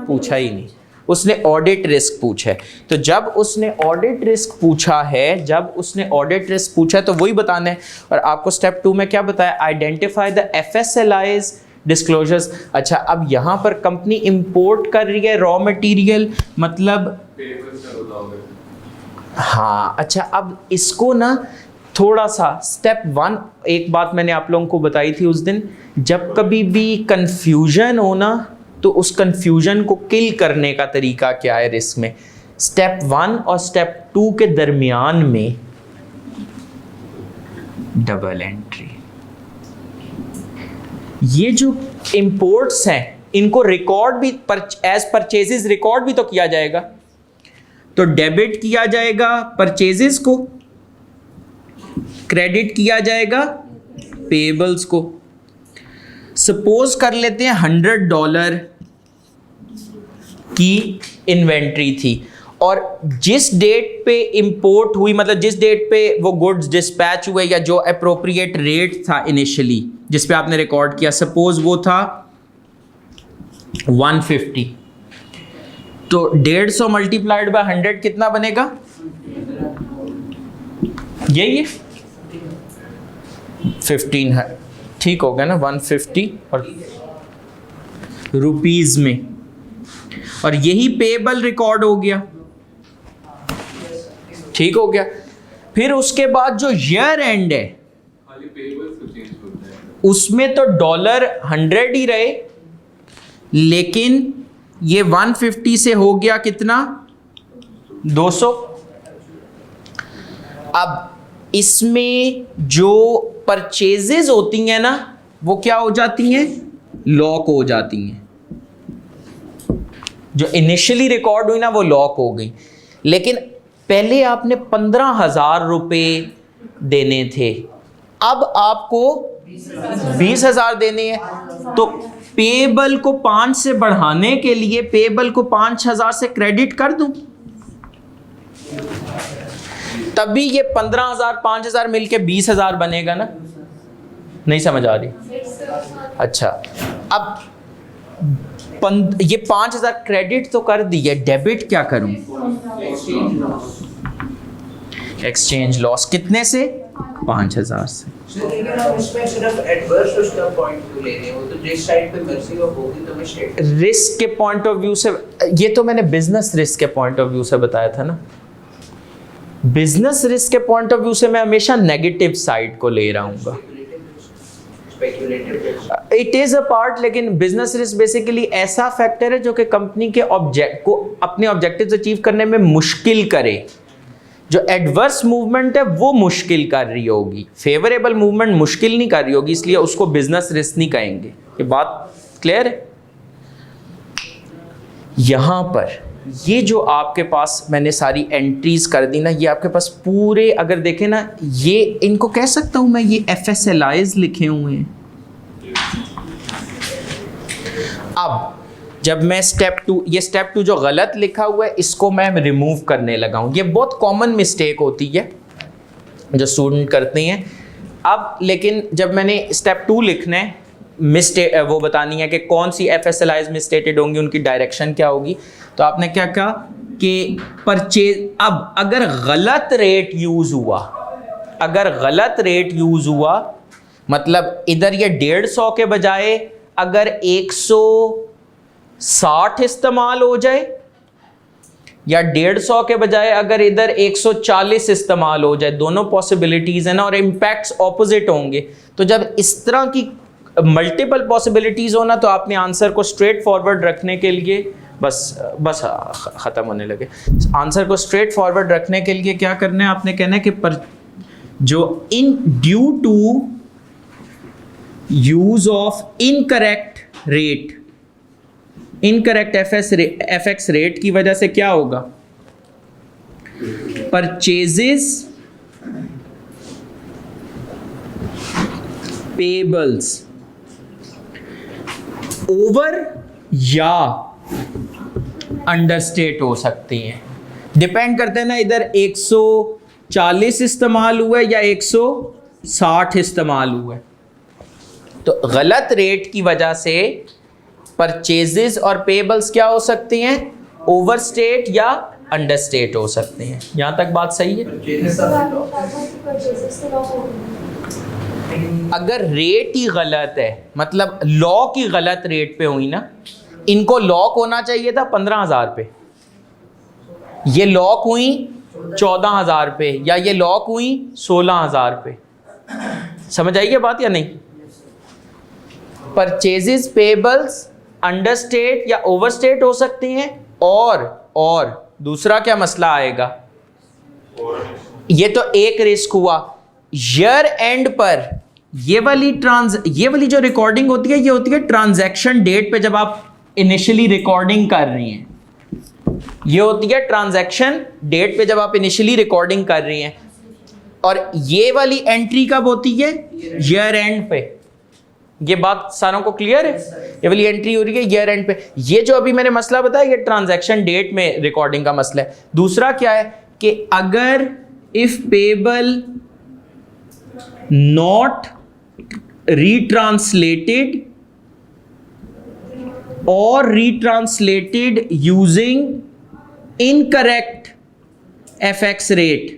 पूछा ही नहीं, उसने ऑडिट रिस्क पूछा है। तो जब उसने ऑडिट रिस्क पूछा तो वही बताना है। और आपको स्टेप 2 में क्या बताया, आइडेंटिफाई द FSLI's डिस्क्लोजर्स। अच्छा अब यहाँ पर कंपनी इंपोर्ट कर रही है रॉ मटेरियल, मतलब हाँ। अच्छा अब इसको ना थोड़ा सा स्टेप 1, एक बात मैंने आप लोगों को बताई थी उस दिन, जब कभी भी कंफ्यूजन हो ना तो उस कंफ्यूजन को किल करने का तरीका क्या है रिस्क में। स्टेप 1 और स्टेप 2 के दरमियान में डबल एंट्री। ये जो इंपोर्ट्स हैं इनको रिकॉर्ड भी एज परचेजेस रिकॉर्ड भी तो किया जाएगा, तो डेबिट किया जाएगा परचेजेस को, क्रेडिट किया जाएगा पेबल्स को। सपोज कर लेते हैं $100 की इन्वेंट्री थी और जिस डेट पे इंपोर्ट हुई, मतलब जिस डेट पे वो गुड्स डिस्पैच हुए या जो अप्रोप्रिएट रेट था इनिशियली जिस पे आपने रिकॉर्ड किया, सपोज वो था 150, तो 150 मल्टीप्लाइड बाय 100 कितना बनेगा? यही है 1500, ठीक हो गया ना? 150 और रुपीज में, और यही पेबल रिकॉर्ड हो गया, ठीक हो गया। फिर उसके बाद जो ईयर एंड है खाली पेबल्स को चेंज होता है, उसमें तो $100 ही रहे, लेकिन ये 150 से हो गया कितना? 200। अब इसमें जो परचेजेस होती हैं ना, वो क्या हो जाती हैं? लॉक हो जाती हैं। जो इनिशियली रिकॉर्ड हुई ना वो लॉक हो गई, लेकिन पहले आपने 15,000 रुपये देने थे, अब आपको 20,000 देने हैं। तो पेबल को 5 से बढ़ाने के लिए पेबल को 5,000 से क्रेडिट कर दूं, तभी ये 15,000 5,000 मिलके 20,000 बनेगा ना? नहीं समझ आ रही? अच्छा, अब ये 5,000 क्रेडिट तो कर दिए, डेबिट क्या करूं? एक्सचेंज लॉस कितने से? 5,000 से। लेकिन हम इसमें सिर्फ एडवर्स उसका पॉइंट व्यू ले रहे हैं, वो तो जिस साइड पे मर्जी हो होगी तो मैं स्टेट रिस्क के पॉइंट ऑफ व्यू से, ये तो मैंने बिजनेस रिस्क के पॉइंट ऑफ व्यू से बताया था ना। बिजनेस रिस्क के पॉइंट ऑफ व्यू से मैं हमेशा नेगेटिव साइड को ले रहा हूँ। इट इज अ पार्ट, लेकिन बिजनेस रिस्क बेसिकली ऐसा फैक्टर है जो कि कंपनी के अपने ऑब्जेक्टिव्स अचीव करने में मुश्किल करे। जो एडवर्स मूवमेंट है वो मुश्किल कर रही होगी, फेवरेबल मूवमेंट मुश्किल नहीं कर रही होगी, इसलिए उसको बिजनेस रिस्क नहीं कहेंगे। ये बात क्लियर है? यहां पर ये जो आपके पास मैंने सारी एंट्रीज कर दी ना, ये आपके पास पूरे, अगर देखें ना, ये इनको कह सकता हूं मैं, ये FSLIs लिखे हुए हैं। अब जब मैं स्टेप 2, ये स्टेप 2 जो गलत लिखा हुआ है इसको मैं रिमूव करने लगा हूं। ये बहुत कॉमन मिस्टेक होती है जो स्टूडेंट करते हैं। अब लेकिन जब मैंने स्टेप 2 लिखना है, मिस्टेक वो बतानी है कि कौन सी FSLIs मिसस्टेटेड होंगी, उनकी डायरेक्शन क्या होगी, तो आपने क्या कहा कि परचेज, अब अगर गलत रेट यूज हुआ, अगर गलत रेट यूज हुआ, मतलब इधर ये 150 के बजाय अगर 160 इस्तेमाल हो जाए, या 150 के बजाय अगर इधर 140 इस्तेमाल हो जाए, दोनों पॉसिबिलिटीज है ना, और इम्पैक्ट्स ऑपोजिट होंगे। तो जब इस तरह की मल्टीपल पॉसिबिलिटीज हो ना, तो आपने आंसर को स्ट्रेट फॉरवर्ड रखने के लिए बस ख़त्म होने लगे। आंसर को स्ट्रेट फॉरवर्ड रखने के लिए क्या करना है? आपने कहना है कि जो इन due to use of incorrect rate, incorrect FX rate की वजह से क्या होगा? परचेजेस पेबल्स ओवर या अंडरस्टेट हो सकती हैं। डिपेंड करते हैं ना, इधर 140 इस्तेमाल हुआ है या 160 इस्तेमाल हुआ है। तो गलत रेट की वजह से परचेजेस और पेबल्स क्या हो सकती हैं? ओवरस्टेट या अंडरस्टेट हो सकते हैं। यहां तक बात सही है? अगर रेट ही गलत है, मतलब लॉक ही गलत रेट पे हुई ना, इनको लॉक होना चाहिए था 15,000 पे, ये लॉक हुई 14,000 पे, या ये लॉक हुई 16,000 पे। समझ आई ये बात या नहीं? परचेजेस पेबल्स अंडरस्टेट या ओवरस्टेट हो सकती हैं। और दूसरा क्या मसला आएगा? ये तो एक रिस्क हुआ। ईयर एंड पर ये वाली जो रिकॉर्डिंग होती है, ये होती है ट्रांजैक्शन डेट पे जब आप इनिशियली रिकॉर्डिंग कर रही हैं। ये होती है ट्रांजैक्शन डेट पे जब आप इनिशियली रिकॉर्डिंग कर रही हैं। और ये वाली एंट्री कब होती है? ईयर एंड पे। ये बात सारों को क्लियर है? ये वाली एंट्री हो रही है ईयर एंड पे। ये जो अभी मैंने मसला बताया ये ट्रांजैक्शन डेट में रिकॉर्डिंग का मसला है। दूसरा क्या है कि अगर इफ पेबल नॉट रीट्रांसलेटेड और रीट्रांसलेटेड यूजिंग इनकरेक्ट एफएक्स रेट।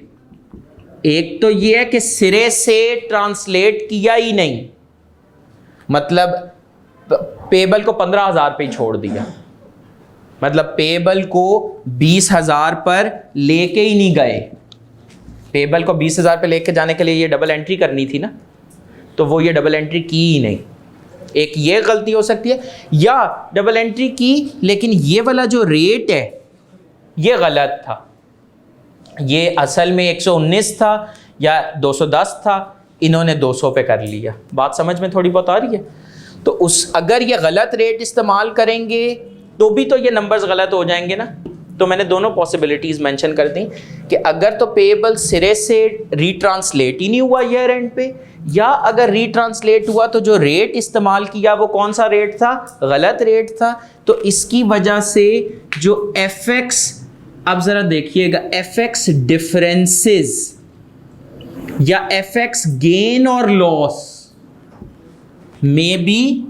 एक तो ये है कि सिरे से ट्रांसलेट किया ही नहीं, मतलब पेबल को 15,000 पे ही छोड़ दिया, मतलब पेबल को 20,000 पर लेके ही नहीं गए। पेबल को 20,000 पे लेके जाने के लिए ये डबल एंट्री करनी थी ना, तो वो ये डबल एंट्री की ही नहीं। एक ये गलती हो सकती है, या डबल एंट्री की लेकिन ये वाला जो रेट है ये गलत था, ये असल में 119 था या 210 था, इन्होंने 200 पे कर लिया। बात समझ में थोड़ी बहुत आ रही है? तो उस अगर ये गलत रेट इस्तेमाल करेंगे तो भी तो ये नंबर्स गलत हो जाएंगे ना। तो मैंने दोनों पॉसिबिलिटीज़ मेंशन कर दी कि अगर तो पेबल सिरे से रीट्रांसलेट ही नहीं हुआ ईयर एंड पे, या अगर रीट्रांसलेट हुआ तो जो रेट इस्तेमाल किया वो कौन सा रेट था? गलत रेट था। तो इसकी वजह से जो एफएक्स, अब ज़रा देखिएगा, एफएक्स डिफरेंसेस या एफएक्स गेन और लॉस में बी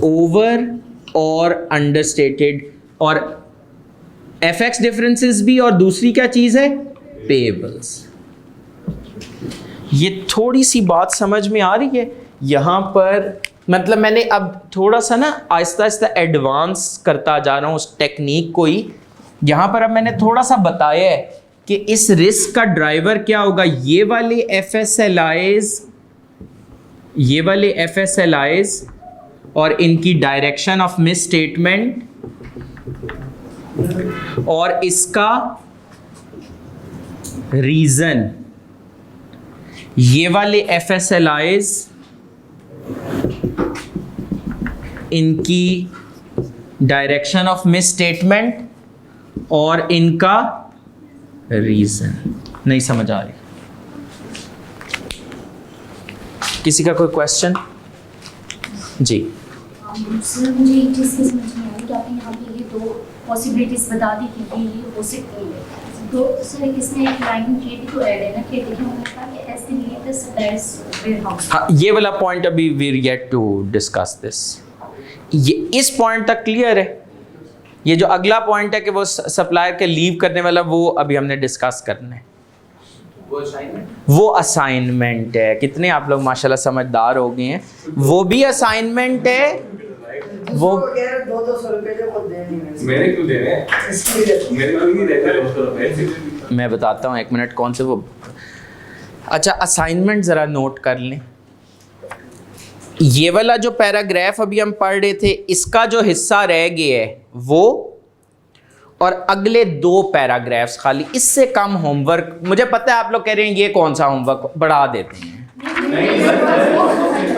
ओवर और अंडरस्टेटेड, और एफएक्स डिफरेंसेस भी, और दूसरी क्या चीज़ है? पेबल्स। ये थोड़ी सी बात समझ में आ रही है यहाँ पर? मतलब मैंने अब थोड़ा सा ना आहिस्ता आहिस्ता एडवांस करता जा रहा हूँ उस टेक्निक को ही। यहाँ पर अब मैंने थोड़ा सा बताया है कि इस रिस्क का ड्राइवर क्या होगा। ये वाले एफएसएलआईज और इनकी डायरेक्शन ऑफ मिस स्टेटमेंट, और इसका रीजन, ये वाले एफएसएलआईज इनकी डायरेक्शन ऑफ मिस स्टेटमेंट और इनका रीजन। नहीं समझ आ रही? किसी का कोई क्वेश्चन? जी सर मुझे एक चीज़ की समझ में आई कि आपने यहाँ पे ये दो पॉसिबिलिटीज बता दी कि ये हो सकती है। तो सर इसमें एक लाइन ये भी तो ऐड है ना कि देखिए उन्होंने कहा कि as the lead the suppliers warehouse. हाँ, ये वाला पॉइंट अभी we are yet to discuss this. ये इस पॉइंट तक क्लियर है। ये जो अगला पॉइंट है कि वो सप्लायर के लीव करने वाला, वो अभी हमने डिस्कस करना है। वो असाइनमेंट है। कितने आप लोग माशाल्लाह समझदार हो गए हैं। वो भी असाइनमेंट है। वो 200 रुपए जो खुद दे नहीं रहे। मैंने क्यों दे रहे हैं? मेरे को नहीं देते 200 रुपए। मैं बताता हूँ, एक मिनट, कौन से वो। अच्छा, असाइनमेंट ज़रा नोट कर लें। ये वाला जो पैराग्राफ अभी हम पढ़ रहे थे, इसका जो हिस्सा रह गया है वो, और अगले 2 पैराग्राफ्स खाली, इससे कम होमवर्क। मुझे पता है आप लोग कह रहे हैं ये कौन सा होमवर्क, बढ़ा देते हैं।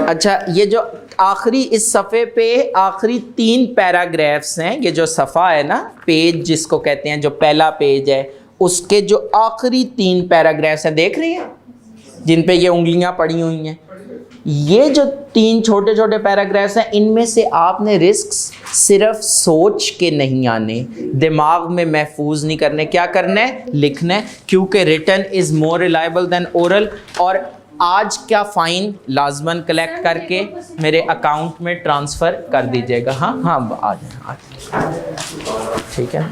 अच्छा, ये जो आखिरी इस सफ़े पे आखिरी 3 पैराग्राफ्स हैं, ये जो सफ़ा है ना, पेज जिसको कहते हैं, जो पहला पेज है, उसके जो आखिरी 3 पैराग्राफ्स हैं, देख रही हैं जिन पे ये उंगलियां पड़ी हुई हैं, ये जो 3 छोटे छोटे पैराग्राफ्स हैं, इनमें से आपने रिस्क सिर्फ सोच के नहीं आने, दिमाग में महफूज नहीं करने। क्या करना है? लिखना है, क्योंकि written is more reliable than oral. और आज क्या फ़ाइन लाजमन कलेक्ट करके मेरे अकाउंट में ट्रांसफ़र कर दीजिएगा। हाँ हाँ, आ जाए, ठीक है।